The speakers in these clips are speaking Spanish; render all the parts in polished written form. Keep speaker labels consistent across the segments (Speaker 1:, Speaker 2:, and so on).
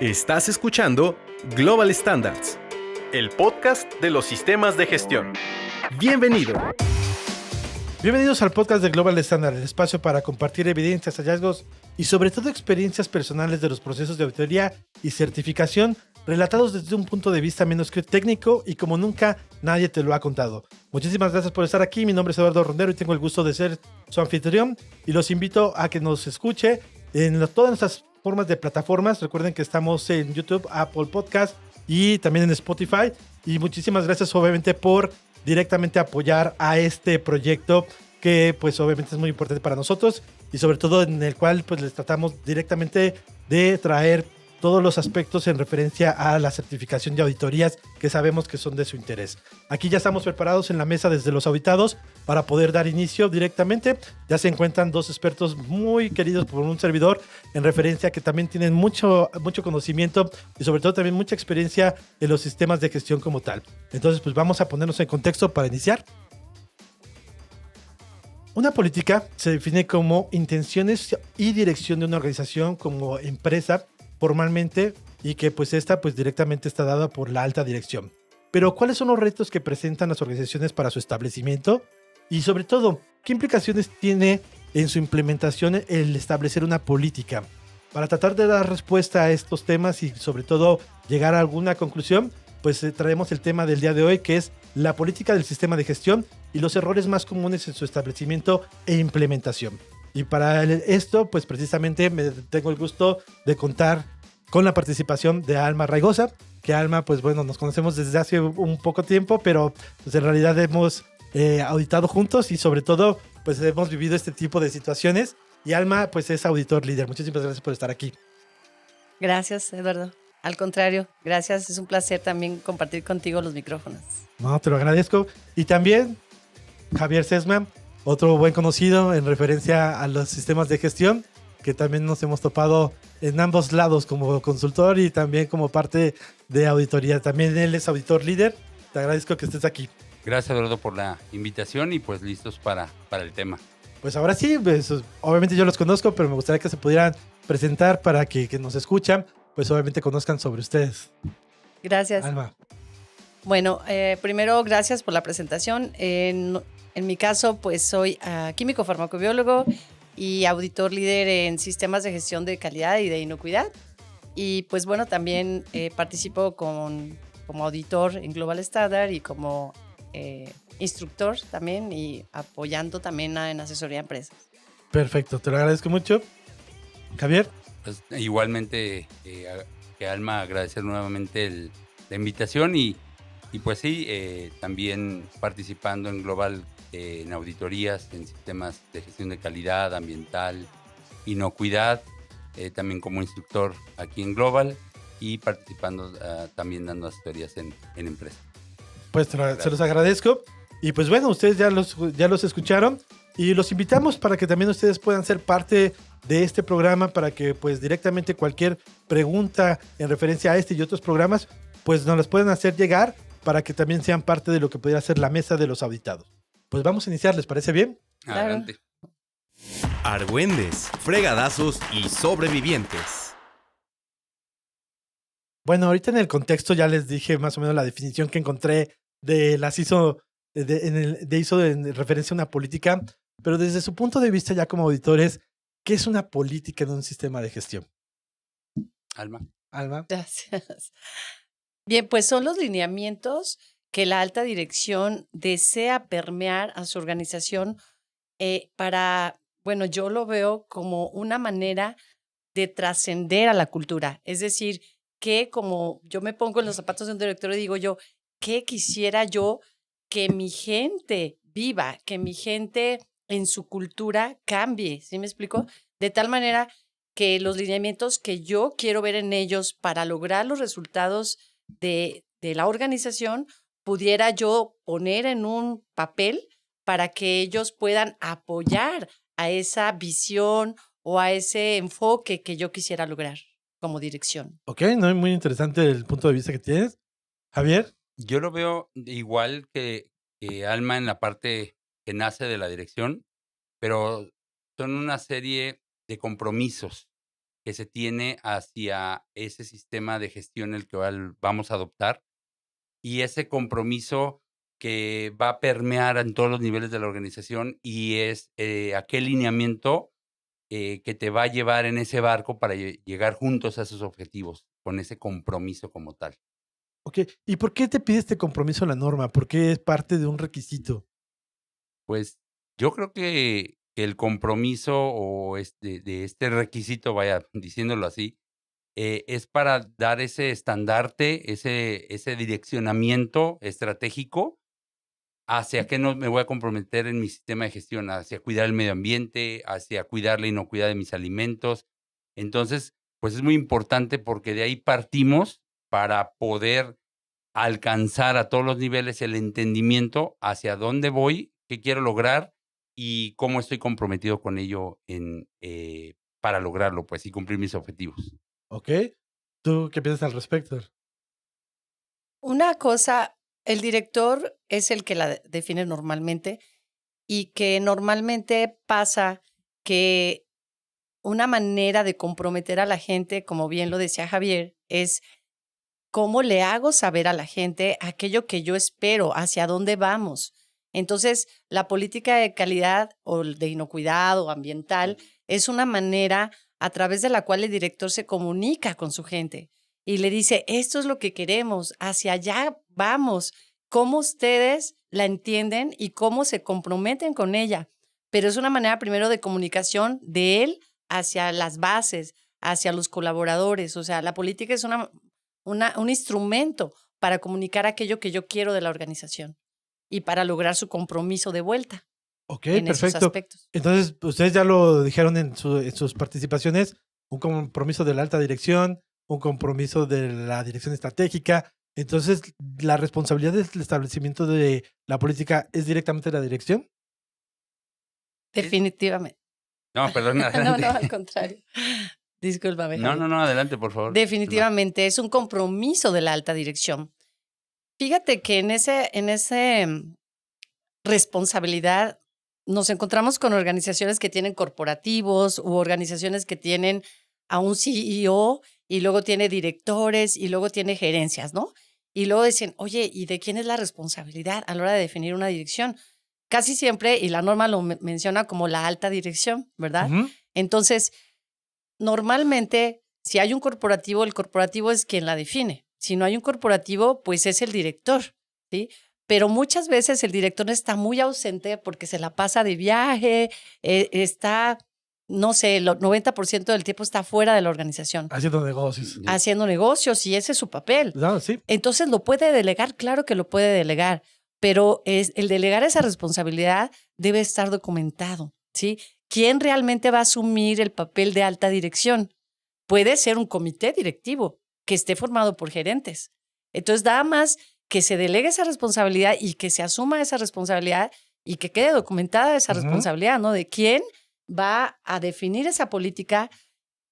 Speaker 1: Estás escuchando Global Standards, el podcast de los sistemas de gestión. Bienvenido.
Speaker 2: Bienvenidos al podcast de Global Standard, el espacio para compartir evidencias, hallazgos y sobre todo experiencias personales de los procesos de auditoría y certificación relatados desde un punto de vista menos que técnico y como nunca nadie te lo ha contado. Muchísimas gracias por estar aquí, mi nombre es Eduardo Rondero y tengo el gusto de ser su anfitrión y los invito a que nos escuche en todas nuestras formas de plataformas. Recuerden que estamos en YouTube, Apple Podcast y también en Spotify, y muchísimas gracias obviamente por directamente apoyar a este proyecto que pues obviamente es muy importante para nosotros y sobre todo en el cual pues les tratamos directamente de traer todos los aspectos en referencia a la certificación de auditorías que sabemos que son de su interés. Aquí ya estamos preparados en la mesa desde los auditados para poder dar inicio directamente. Ya se encuentran dos expertos muy queridos por un servidor en referencia que también tienen mucho conocimiento y sobre todo también mucha experiencia en los sistemas de gestión como tal. Entonces pues vamos a ponernos en contexto para iniciar. Una política se define como intenciones y dirección de una organización como empresa formalmente y que pues esta pues directamente está dada por la alta dirección. Pero ¿cuáles son los retos que presentan las organizaciones para su establecimiento? Y sobre todo, ¿qué implicaciones tiene en su implementación el establecer una política? Para tratar de dar respuesta a estos temas y sobre todo llegar a alguna conclusión, pues traemos el tema del día de hoy, que es la política del sistema de gestión y los errores más comunes en su establecimiento e implementación. Y para esto, pues precisamente me tengo el gusto de contar con la participación de Alma Raigosa, que Alma, pues bueno, nos conocemos desde hace un poco tiempo, pero pues en realidad hemos auditado juntos y sobre todo, pues hemos vivido este tipo de situaciones. Y Alma, pues es auditor líder. Muchísimas gracias por estar aquí.
Speaker 3: Gracias, Eduardo. Al contrario, gracias. Es un placer también compartir contigo los micrófonos.
Speaker 2: No, te lo agradezco. Y también Javier Sesma, otro buen conocido en referencia a los sistemas de gestión, que también nos hemos topado en ambos lados como consultor y también como parte de auditoría. También él es auditor líder. Te agradezco que estés aquí.
Speaker 4: Gracias, Eduardo, por la invitación y pues listos para el tema.
Speaker 2: Pues ahora sí, pues, obviamente yo los conozco, pero me gustaría que se pudieran presentar para que nos escuchan, pues obviamente conozcan sobre ustedes.
Speaker 3: Gracias.
Speaker 2: Alma.
Speaker 3: Bueno, primero, gracias por la presentación. En mi caso, pues soy químico farmacobiólogo y auditor líder en sistemas de gestión de calidad y de inocuidad. Y pues bueno, también participo como auditor en Global Standard y como instructor también y apoyando también en asesoría a empresas.
Speaker 2: Perfecto, te lo agradezco mucho. Javier.
Speaker 4: Pues, igualmente que Alma, agradecer nuevamente la invitación y pues sí, también participando en Global en auditorías, en sistemas de gestión de calidad ambiental, inocuidad, también como instructor aquí en Global y participando también dando asesorías en empresas.
Speaker 2: Pues se los agradezco. Y pues bueno, ustedes ya los escucharon y los invitamos para que también ustedes puedan ser parte de este programa, para que pues directamente cualquier pregunta en referencia a este y otros programas, pues nos las puedan hacer llegar para que también sean parte de lo que pudiera ser la mesa de los auditados. Pues vamos a iniciar, ¿les parece bien?
Speaker 4: Adelante.
Speaker 1: Argüendes, fregadazos y sobrevivientes.
Speaker 2: Bueno, ahorita en el contexto ya les dije más o menos la definición que encontré de las ISO, de ISO en referencia a una política, pero desde su punto de vista ya como auditores, ¿qué es una política en un sistema de gestión?
Speaker 4: Alma.
Speaker 3: Gracias. Bien, pues son los lineamientos que la alta dirección desea permear a su organización bueno, yo lo veo como una manera de trascender a la cultura. Es decir, que como yo me pongo en los zapatos de un director y digo yo, ¿qué quisiera yo que mi gente viva, que mi gente en su cultura cambie? ¿Sí me explico? De tal manera que los lineamientos que yo quiero ver en ellos para lograr los resultados de la organización, pudiera yo poner en un papel para que ellos puedan apoyar a esa visión o a ese enfoque que yo quisiera lograr como dirección.
Speaker 2: Ok, no, muy interesante el punto de vista que tienes. Javier.
Speaker 4: Yo lo veo igual que Alma en la parte que nace de la dirección, pero son una serie de compromisos que se tiene hacia ese sistema de gestión el que vamos a adoptar y ese compromiso que va a permear en todos los niveles de la organización y es aquel lineamiento que te va a llevar en ese barco para llegar juntos a esos objetivos, con ese compromiso como tal.
Speaker 2: Ok, ¿y por qué te pide este compromiso la norma? ¿Por qué es parte de un requisito?
Speaker 4: Pues yo creo que el compromiso o de este requisito, vaya, diciéndolo así, es para dar ese estandarte, ese direccionamiento estratégico hacia qué no me voy a comprometer en mi sistema de gestión, hacia cuidar el medio ambiente, hacia cuidar la inocuidad de mis alimentos. Entonces, pues es muy importante porque de ahí partimos para poder alcanzar a todos los niveles el entendimiento hacia dónde voy, qué quiero lograr y cómo estoy comprometido con ello para lograrlo, pues, y cumplir mis objetivos.
Speaker 2: ¿Ok? ¿Tú qué piensas al respecto?
Speaker 3: Una cosa, el director es el que la define normalmente y que normalmente pasa que una manera de comprometer a la gente, como bien lo decía Javier, es cómo le hago saber a la gente aquello que yo espero, hacia dónde vamos. Entonces, la política de calidad o de inocuidad o ambiental es una manera a través de la cual el director se comunica con su gente y le dice, esto es lo que queremos, hacia allá vamos, cómo ustedes la entienden y cómo se comprometen con ella. Pero es una manera primero de comunicación de él hacia las bases, hacia los colaboradores. O sea, la política es un instrumento para comunicar aquello que yo quiero de la organización y para lograr su compromiso de vuelta
Speaker 2: Ok,
Speaker 3: en esos
Speaker 2: perfecto.
Speaker 3: aspectos.
Speaker 2: Entonces, ustedes ya lo dijeron en sus participaciones, un compromiso de la alta dirección, un compromiso de la dirección estratégica. Entonces, ¿la responsabilidad del establecimiento de la política es directamente de la dirección?
Speaker 3: Definitivamente.
Speaker 4: No, perdón,
Speaker 3: No,
Speaker 4: adelante.
Speaker 3: no, al contrario. Discúlpame,
Speaker 4: No,
Speaker 3: Javier.
Speaker 4: no, adelante, por favor.
Speaker 3: Definitivamente es un compromiso de la alta dirección. Fíjate que en ese responsabilidad nos encontramos con organizaciones que tienen corporativos u organizaciones que tienen a un CEO y luego tiene directores y luego tiene gerencias, ¿no? Y luego dicen, oye, ¿y de quién es la responsabilidad a la hora de definir una dirección? Casi siempre, y la norma lo menciona como la alta dirección, ¿verdad?
Speaker 2: Ujú.
Speaker 3: Entonces, normalmente, si hay un corporativo, el corporativo es quien la define. Si no hay un corporativo, pues es el director, ¿sí? Pero muchas veces el director está muy ausente porque se la pasa de viaje, está, no sé, el 90% del tiempo está fuera de la organización,
Speaker 2: Haciendo negocios.
Speaker 4: Sí.
Speaker 3: haciendo negocios y ese es su papel.
Speaker 2: No, sí.
Speaker 3: Entonces, ¿lo puede delegar? Claro que lo puede delegar, pero el delegar esa responsabilidad debe estar documentado, ¿sí? ¿Quién realmente va a asumir el papel de alta dirección? Puede ser un comité directivo que esté formado por gerentes. Entonces, nada más que se delegue esa responsabilidad y que se asuma esa responsabilidad y que quede documentada esa
Speaker 2: Ujú.
Speaker 3: responsabilidad, ¿no? De quién va a definir esa política,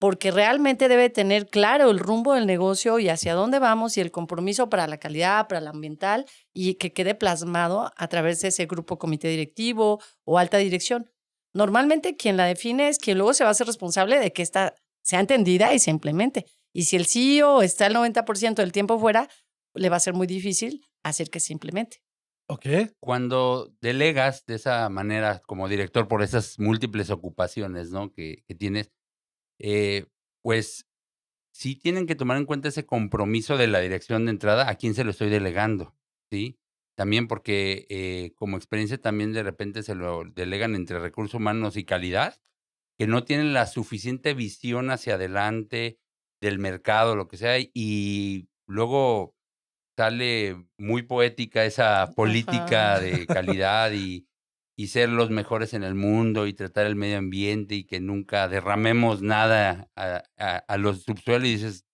Speaker 3: porque realmente debe tener claro el rumbo del negocio y hacia dónde vamos y el compromiso para la calidad, para la ambiental y que quede plasmado a través de ese grupo comité directivo o alta dirección. Normalmente quien la define es quien luego se va a hacer responsable de que esta sea entendida y se implemente. Y si el CEO está el 90% del tiempo fuera, le va a ser muy difícil hacer que se implemente.
Speaker 2: Ok.
Speaker 4: Cuando delegas de esa manera como director por esas múltiples ocupaciones, ¿no? que tienes, eh, pues sí tienen que tomar en cuenta ese compromiso de la dirección de entrada, a quién se lo estoy delegando, ¿sí? También porque como experiencia también de repente se lo delegan entre recursos humanos y calidad, que no tienen la suficiente visión hacia adelante del mercado, lo que sea, y luego sale muy poética esa política
Speaker 3: Ajá.
Speaker 4: de calidad y ser los mejores en el mundo y tratar el medio ambiente y que nunca derramemos nada a los subsuelos y dices,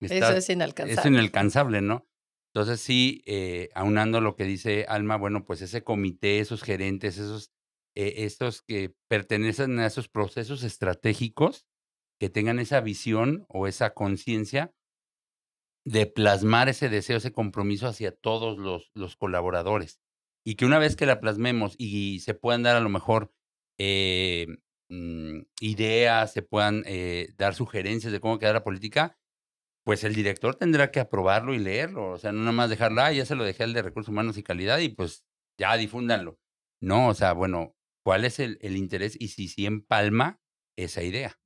Speaker 3: Eso
Speaker 4: está,
Speaker 3: es
Speaker 4: es
Speaker 3: inalcanzable.
Speaker 4: inalcanzable, ¿no? Entonces sí, aunando lo que dice Alma, bueno, pues ese comité, esos gerentes, estos que pertenecen a esos procesos estratégicos, que tengan esa visión o esa conciencia de plasmar ese deseo, ese compromiso hacia todos los colaboradores. Y que una vez que la plasmemos y se puedan dar a lo mejor ideas, se puedan dar sugerencias de cómo queda la política, pues el director tendrá que aprobarlo y leerlo. O sea, no nada más dejarlo, ya se lo dejé al de Recursos Humanos y Calidad y pues ya difúndanlo. No, o sea, bueno, ¿cuál es el interés y si empalma esa idea?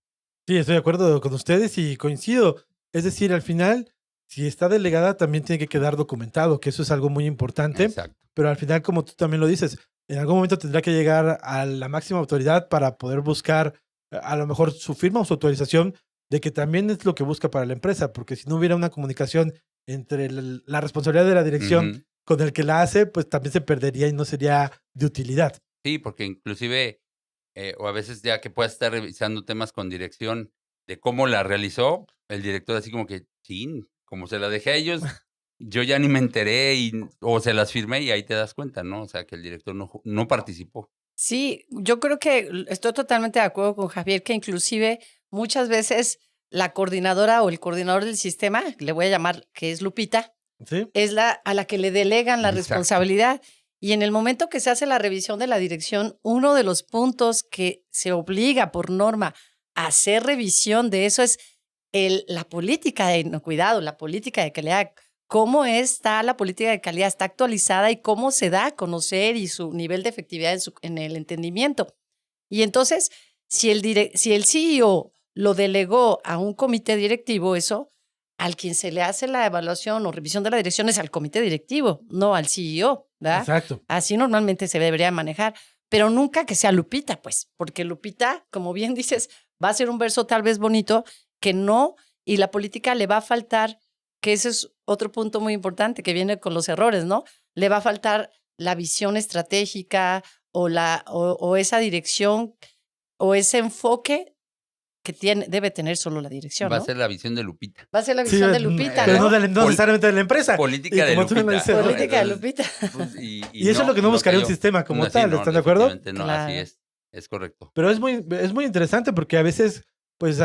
Speaker 2: Sí, estoy de acuerdo con ustedes y coincido. Es decir, al final, si está delegada, también tiene que quedar documentado, que eso es algo muy importante.
Speaker 4: Exacto.
Speaker 2: Pero al final, como tú también lo dices, en algún momento tendrá que llegar a la máxima autoridad para poder buscar a lo mejor su firma o su autorización de que también es lo que busca para la empresa, porque si no hubiera una comunicación entre la responsabilidad de la dirección
Speaker 4: Ujú.
Speaker 2: con el que la hace, pues también se perdería y no sería de utilidad.
Speaker 4: Sí, porque inclusive, o a veces ya que puedas estar revisando temas con dirección de cómo la realizó, el director así como que, chin, como se la dejé a ellos, yo ya ni me enteré o se las firmé y ahí te das cuenta, ¿no? O sea, que el director no participó.
Speaker 3: Sí, yo creo que estoy totalmente de acuerdo con Javier, que inclusive muchas veces la coordinadora o el coordinador del sistema, le voy a llamar que es Lupita,
Speaker 2: ¿Sí?
Speaker 3: es a la que le delegan la
Speaker 4: Exacto.
Speaker 3: responsabilidad. Y en el momento que se hace la revisión de la dirección, uno de los puntos que se obliga por norma a hacer revisión de eso es la política de cuidado, la política de calidad. ¿Cómo está la política de calidad? ¿Está actualizada y cómo se da a conocer y su nivel de efectividad en el entendimiento? Y entonces, si el CEO lo delegó a un comité directivo, eso, al quien se le hace la evaluación o revisión de la dirección es al comité directivo, no al CEO, ¿verdad?
Speaker 2: Exacto.
Speaker 3: Así normalmente se debería manejar, pero nunca que sea Lupita, pues, porque Lupita, como bien dices, va a ser un verso tal vez bonito que no, y la política le va a faltar, que ese es otro punto muy importante que viene con los errores, ¿no? Le va a faltar la visión estratégica o esa dirección o ese enfoque que debe tener solo la dirección,
Speaker 4: Va a
Speaker 3: ¿no?
Speaker 4: ser la visión de Lupita.
Speaker 3: Va a ser la
Speaker 2: Sí,
Speaker 3: visión de Lupita,
Speaker 2: pero
Speaker 3: ¿no?
Speaker 2: no necesariamente de la empresa.
Speaker 4: Política
Speaker 2: Y
Speaker 4: de
Speaker 2: como tú bien lo
Speaker 4: Lupita.
Speaker 2: dices, ¿no?
Speaker 3: Política de
Speaker 4: Entonces,
Speaker 3: Lupita.
Speaker 4: pues,
Speaker 2: Y eso es lo que no buscaría un
Speaker 4: cayó.
Speaker 2: sistema como
Speaker 4: Sí,
Speaker 2: tal, ¿están de acuerdo?
Speaker 4: definitivamente no, así
Speaker 3: Claro.
Speaker 4: es correcto.
Speaker 2: Pero es muy interesante porque a veces, pues,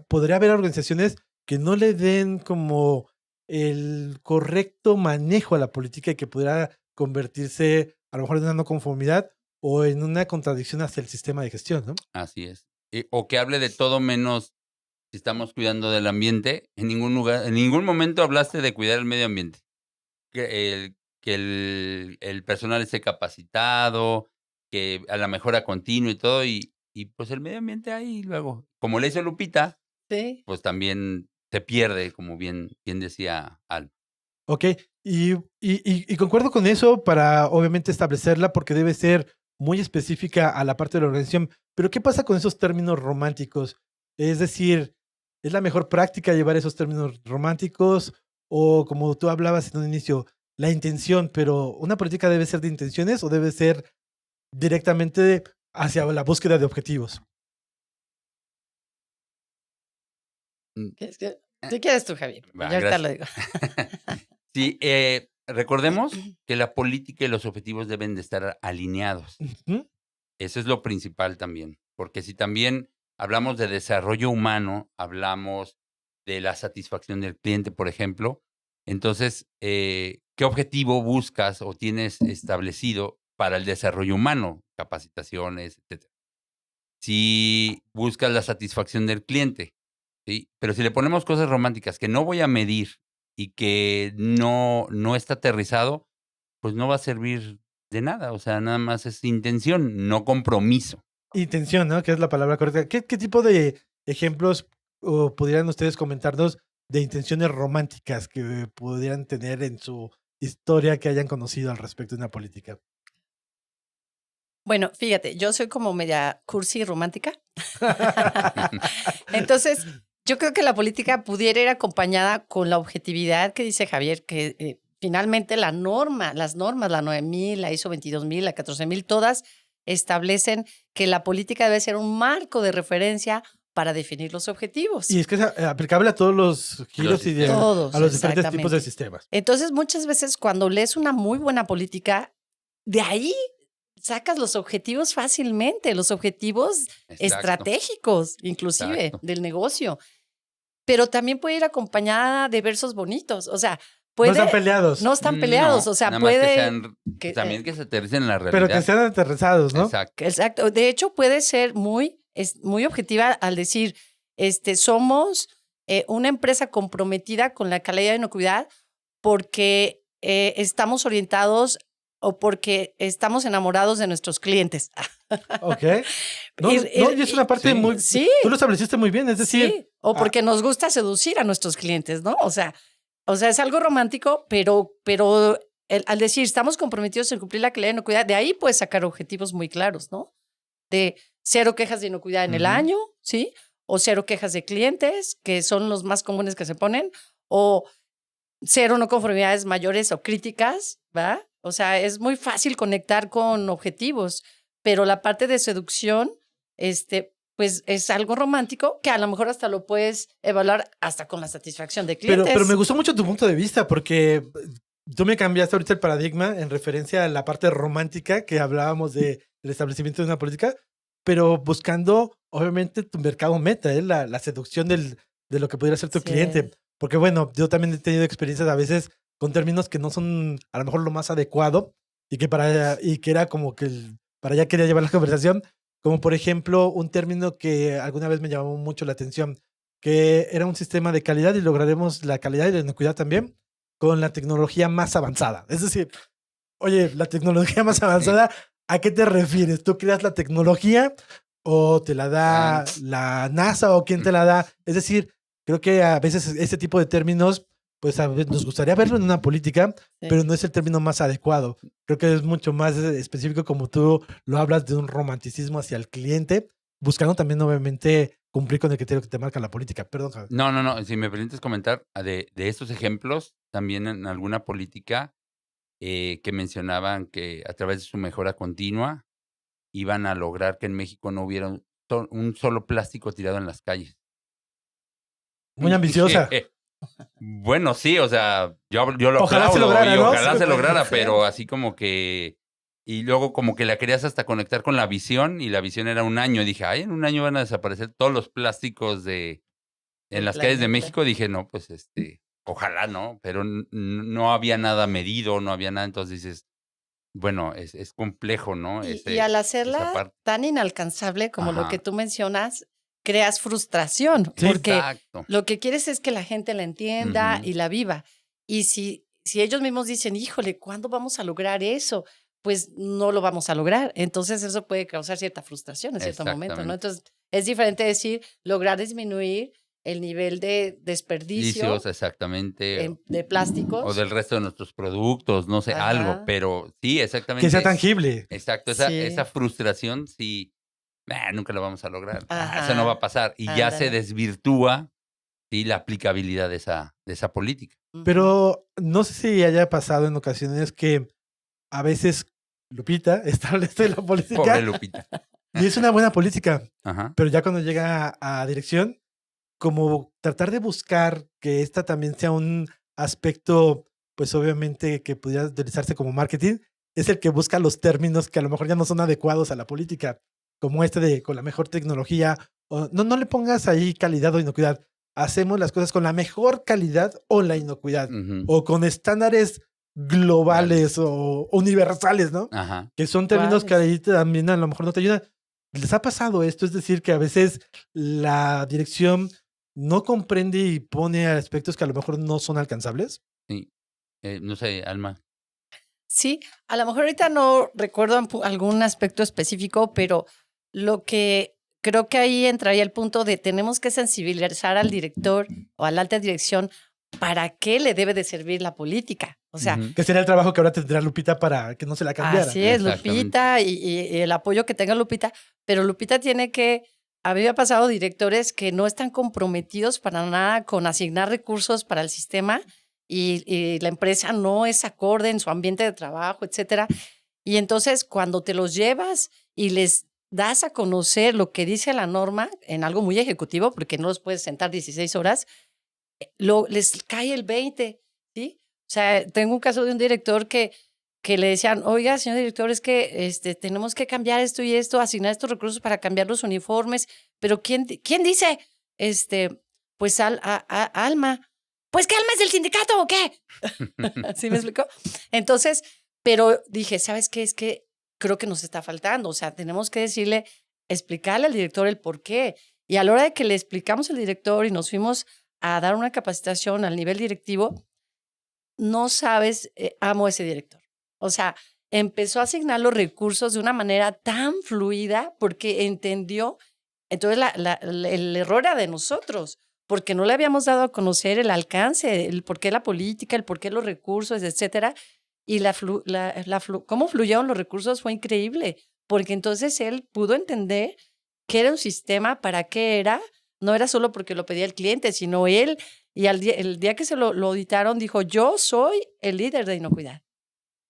Speaker 2: podría haber organizaciones que no le den como el correcto manejo a la política y que pudiera convertirse a lo mejor en una no conformidad o en una contradicción hacia el sistema de gestión, ¿no?
Speaker 4: Así es. O que hable de todo menos si estamos cuidando del ambiente. En ningún lugar, en ningún momento hablaste de cuidar el medio ambiente. Que el personal esté capacitado, que a la mejora continua y todo, y pues el medio ambiente ahí luego, como le hizo Lupita,
Speaker 3: Sí.
Speaker 4: pues también se pierde, como bien decía Al.
Speaker 2: Ok, y concuerdo con eso para obviamente establecerla porque debe ser muy específica a la parte de la organización. Pero ¿qué pasa con esos términos románticos? Es decir, ¿es la mejor práctica llevar esos términos románticos? O como tú hablabas en un inicio, la intención, pero ¿una política debe ser de intenciones o debe ser directamente hacia la búsqueda de objetivos?
Speaker 4: Mm,
Speaker 3: ¿Qué quieres tú, Javier?
Speaker 4: Va,
Speaker 3: Ya ahorita
Speaker 4: gracias.
Speaker 3: lo digo.
Speaker 4: Sí, recordemos que la política y los objetivos deben de estar alineados.
Speaker 2: Ujú.
Speaker 4: Eso es lo principal también, porque si también hablamos de desarrollo humano, hablamos de la satisfacción del cliente, por ejemplo, entonces, ¿qué objetivo buscas o tienes establecido para el desarrollo humano? Capacitaciones, etcétera. Si buscas la satisfacción del cliente, ¿sí? Pero si le ponemos cosas románticas que no voy a medir y que no está aterrizado, pues no va a servir de nada. O sea, nada más es intención, no compromiso.
Speaker 2: Intención, ¿no? Que es la palabra correcta. ¿Qué tipo de ejemplos pudieran ustedes comentarnos de intenciones románticas que pudieran tener en su historia que hayan conocido al respecto de una política?
Speaker 3: Bueno, fíjate, yo soy como media cursi romántica. Entonces, yo creo que la política pudiera ir acompañada con la objetividad que dice Javier, que finalmente las normas, la 9000, la ISO 22000, la 14000, todas establecen que la política debe ser un marco de referencia para definir los objetivos.
Speaker 2: Y es que es aplicable a todos los giros y
Speaker 3: Todos,
Speaker 2: a los diferentes tipos de
Speaker 3: exactamente.
Speaker 2: sistemas.
Speaker 3: Entonces, muchas veces cuando lees una muy buena política, de ahí sacas los objetivos fácilmente, los objetivos
Speaker 4: Exacto.
Speaker 3: estratégicos, inclusive,
Speaker 4: Exacto.
Speaker 3: del negocio. Pero también puede ir acompañada de versos bonitos. O sea, puede...
Speaker 2: No están peleados.
Speaker 3: No están peleados,
Speaker 4: No,
Speaker 3: o sea,
Speaker 4: nada más
Speaker 3: puede...
Speaker 4: que sean,
Speaker 3: que-
Speaker 4: también que se aterricen en la realidad.
Speaker 2: Pero que sean aterrizados, ¿no?
Speaker 4: Exacto.
Speaker 3: Exacto. De hecho, puede ser muy objetiva al decir, somos una empresa comprometida con la calidad de inocuidad porque estamos orientados o porque estamos enamorados de nuestros clientes.
Speaker 2: Ok. No,
Speaker 3: Y-
Speaker 2: y es una parte
Speaker 4: sí.
Speaker 2: muy...
Speaker 3: Sí.
Speaker 2: Tú lo estableciste muy bien, es decir...
Speaker 3: Sí, o porque nos gusta seducir a nuestros clientes, ¿no? O sea, es algo romántico, pero al decir estamos comprometidos en cumplir la calidad de inocuidad, de ahí puedes sacar objetivos muy claros, ¿no? De 0 quejas de inocuidad en el
Speaker 4: Ujú.
Speaker 3: año, ¿sí? O 0 quejas de clientes, que son los más comunes que se ponen, o 0 no conformidades mayores o críticas, ¿va? O sea, es muy fácil conectar con objetivos, pero la parte de seducción, pues es algo romántico que a lo mejor hasta lo puedes evaluar hasta con la satisfacción de clientes.
Speaker 2: Pero me gustó mucho tu punto de vista porque tú me cambiaste ahorita el paradigma en referencia a la parte romántica que hablábamos del establecimiento de una política, pero buscando, obviamente, tu mercado meta, la seducción de lo que pudiera ser tu
Speaker 3: Sí.
Speaker 2: cliente. Porque, bueno, yo también he tenido experiencias a veces con términos que no son a lo mejor lo más adecuado y que era como que para allá quería llevar la conversación, como por ejemplo un término que alguna vez me llamó mucho la atención, que era un sistema de calidad y lograremos la calidad y la inocuidad también con la tecnología más avanzada. Es decir, oye, la tecnología más avanzada, ¿a qué te refieres? ¿Tú creas la tecnología o te la da la NASA o quién te la da? Es decir, creo que a veces este tipo de términos, pues a veces nos gustaría verlo en una política,
Speaker 3: Sí.
Speaker 2: pero no es el término más adecuado. Creo que es mucho más específico como tú lo hablas de un romanticismo hacia el cliente, buscando también obviamente cumplir con el criterio que te marca la política. Perdón, Javier.
Speaker 4: No. Si me permites comentar de estos ejemplos, también en alguna política que mencionaban que a través de su mejora continua iban a lograr que en México no hubiera un solo plástico tirado en las calles.
Speaker 2: Muy ambiciosa.
Speaker 4: Bueno, sí, o sea, yo lo
Speaker 2: Ojalá se
Speaker 4: aplaudo
Speaker 2: lograra,
Speaker 4: y
Speaker 2: ¿no?
Speaker 4: ojalá
Speaker 2: Sí,
Speaker 4: se lograra,
Speaker 3: sí.
Speaker 4: pero así como que... Y luego como que la querías hasta conectar con la visión, y la visión era 1 año. Y dije, ay, en 1 año van a desaparecer todos los plásticos en
Speaker 3: Del
Speaker 4: las calles de
Speaker 3: planeta.
Speaker 4: México. Dije, no, pues ojalá, ¿no? Pero no había nada medido, no había nada. Entonces dices, bueno, es complejo, ¿no?
Speaker 3: Y al
Speaker 4: esa
Speaker 3: hacerla
Speaker 4: parte.
Speaker 3: tan inalcanzable como lo
Speaker 4: Ajá.
Speaker 3: que tú mencionas, creas frustración,
Speaker 2: Sí.
Speaker 3: porque
Speaker 4: Exacto.
Speaker 3: lo que quieres es que la gente la entienda
Speaker 4: Ujú.
Speaker 3: y la viva. Y si ellos mismos dicen, híjole, ¿cuándo vamos a lograr eso? Pues no lo vamos a lograr. Entonces eso puede causar cierta frustración en cierto momento, ¿no?
Speaker 4: Exactamente.
Speaker 3: Entonces es diferente decir, lograr disminuir el nivel de desperdicio
Speaker 4: Licios, exactamente.
Speaker 3: de plásticos.
Speaker 4: O del resto de nuestros productos, no sé, algo.
Speaker 3: Ajá.
Speaker 4: Pero sí, exactamente.
Speaker 2: Que sea tangible.
Speaker 4: Exacto,
Speaker 3: Sí.
Speaker 4: esa frustración, sí, nunca lo vamos a lograr.
Speaker 3: Ajá.
Speaker 4: Eso no va a pasar. Y ya se
Speaker 3: Ándale.
Speaker 4: desvirtúa, sí, la aplicabilidad de esa política.
Speaker 3: Ujú.
Speaker 2: Pero no sé si haya pasado en ocasiones que a veces Lupita establece la política
Speaker 4: Pobre Lupita.
Speaker 2: y es una buena política,
Speaker 4: Ajá.
Speaker 2: pero ya cuando llega a dirección, como tratar de buscar que esta también sea un aspecto, pues obviamente que pudiera utilizarse como marketing, es el que busca los términos que a lo mejor ya no son adecuados a la política, como este de con la mejor tecnología, o no le pongas ahí calidad o inocuidad, hacemos las cosas con la mejor calidad o la inocuidad,
Speaker 4: Ujú.
Speaker 2: o con estándares globales o universales, ¿no?
Speaker 4: Ajá.
Speaker 2: Que son términos que
Speaker 3: ¿Cuáles?
Speaker 2: ahí también a lo mejor no te ayudan. ¿Les ha pasado esto? Es decir, que a veces la dirección no comprende y pone aspectos que a lo mejor no son alcanzables.
Speaker 4: Sí. No sé, Alma.
Speaker 3: Sí, a lo mejor ahorita no recuerdo algún aspecto específico, pero lo que creo que ahí entraría el punto de tenemos que sensibilizar al director o a la alta dirección para qué le debe de servir la política. O sea,
Speaker 4: Ujú.
Speaker 2: Que sería el trabajo que ahora tendrá Lupita para que no se la cambiara.
Speaker 3: así es,
Speaker 4: Exactamente.
Speaker 3: Lupita y el apoyo que tenga Lupita, pero Lupita tiene que, a mí me ha pasado directores que no están comprometidos para nada con asignar recursos para el sistema y la empresa no es acorde en su ambiente de trabajo, etcétera. Y entonces cuando te los llevas y les das a conocer lo que dice la norma en algo muy ejecutivo, porque no los puedes sentar 16 horas, les cae el 20, ¿sí? O sea, tengo un caso de un director que le decían, oiga, señor director, es que tenemos que cambiar esto y esto, asignar estos recursos para cambiar los uniformes, pero ¿quién dice? Pues Alma. pues ¿qué Alma es del sindicato o qué? ¿Sí me explicó? Entonces, pero dije, ¿sabes qué? Es que creo que nos está faltando. O sea, tenemos que explicarle al director el por qué. Y a la hora de que le explicamos al director y nos fuimos a dar una capacitación al nivel directivo, no sabes, amo a ese director. O sea, empezó a asignar los recursos de una manera tan fluida porque entendió. Entonces, el error era de nosotros, porque no le habíamos dado a conocer el alcance, el por qué la política, el por qué los recursos, etcétera. Y cómo fluyeron los recursos fue increíble, porque entonces él pudo entender qué era un sistema, para qué era. No era solo porque lo pedía el cliente, sino él. Y el día que se lo auditaron, dijo, yo soy el líder de inocuidad.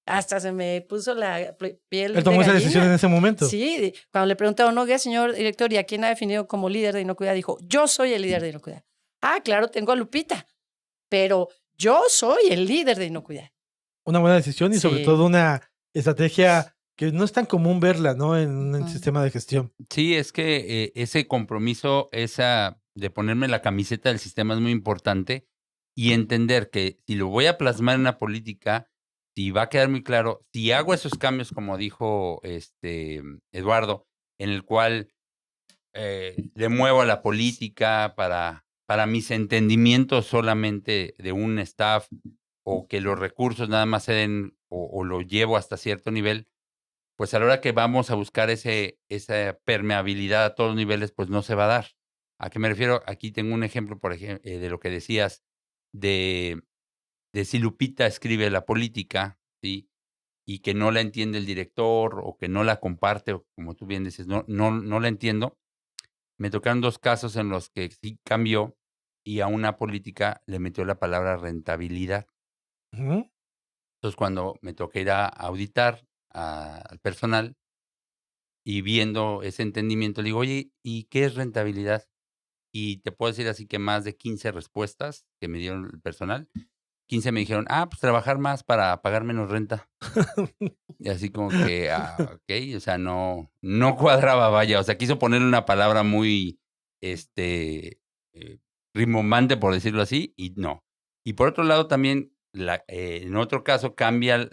Speaker 3: Hasta se me puso la piel
Speaker 2: Él tomó
Speaker 3: de
Speaker 2: esa
Speaker 3: gallina.
Speaker 2: decisión en ese momento.
Speaker 3: Sí, cuando le preguntaron, oiga, señor director, ¿y a quién ha definido como líder de inocuidad? Dijo, yo soy el líder de inocuidad. Ah, claro, tengo a Lupita, pero yo soy el líder de inocuidad.
Speaker 2: Una buena decisión y sobre
Speaker 3: Sí.
Speaker 2: todo una estrategia que no es tan común verla, ¿no? En un
Speaker 3: Ujú.
Speaker 2: sistema de gestión.
Speaker 4: Sí, es que ese compromiso, de ponerme la camiseta del sistema es muy importante y entender que si lo voy a plasmar en una política, si va a quedar muy claro, si hago esos cambios, como dijo Eduardo, en el cual le muevo a la política para mis entendimientos solamente de un staff o que los recursos nada más se den o lo llevo hasta cierto nivel, pues a la hora que vamos a buscar esa permeabilidad a todos los niveles, pues no se va a dar. ¿A qué me refiero? Aquí tengo un ejemplo, por ejemplo, de lo que decías, de, de si Lupita escribe la política, ¿sí? Y que no la entiende el director o que no la comparte, o como tú bien dices, no la entiendo. Me tocaron 2 casos en los que sí cambió y a una política le metió la palabra rentabilidad.
Speaker 2: Ujú.
Speaker 4: Entonces, cuando me toca ir a auditar al personal y viendo ese entendimiento, le digo: "Oye, ¿y qué es rentabilidad?". Y te puedo decir así que más de 15 respuestas que me dieron el personal, 15 me dijeron: "Ah, pues trabajar más para pagar menos renta". Y así como que, okey, o sea, no cuadraba, vaya, o sea, quiso ponerle una palabra muy, eh, rimbombante, por decirlo así, y no. Y por otro lado, también, en otro caso cambia,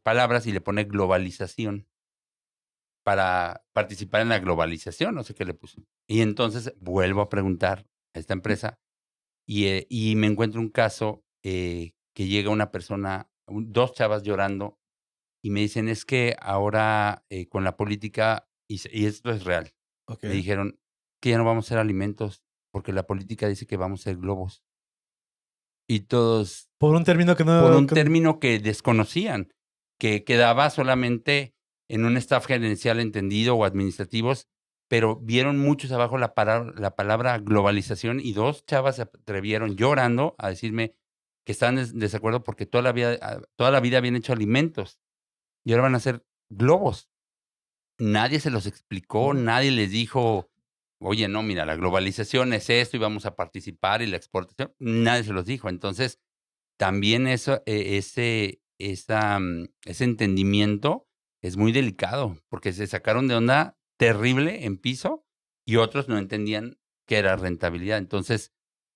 Speaker 4: palabras y le pone globalización para participar en la globalización, no sé qué le puso. Y entonces vuelvo a preguntar a esta empresa y me encuentro un caso, que llega una persona, 2 chavas llorando y me dicen: "Es que ahora, con la política", y esto es real,
Speaker 2: Ok.
Speaker 4: me dijeron: "Que ya no vamos a hacer alimentos, porque la política dice que vamos a hacer globos". Y todos,
Speaker 2: Por un término que
Speaker 4: por
Speaker 2: no.
Speaker 4: un término que desconocían, que quedaba solamente en un staff gerencial entendido o administrativos, pero vieron muchos abajo la palabra globalización y 2 chavas se atrevieron llorando a decirme que estaban desacuerdo porque toda la vida habían hecho alimentos y ahora van a hacer globos. Nadie se los explicó,
Speaker 2: Oh.
Speaker 4: nadie les dijo: "Oye, no, mira, la globalización es esto y vamos a participar y la exportación", nadie se los dijo. Entonces, también eso, ese entendimiento es muy delicado, porque se sacaron de onda terrible en piso y otros no entendían qué era rentabilidad. Entonces,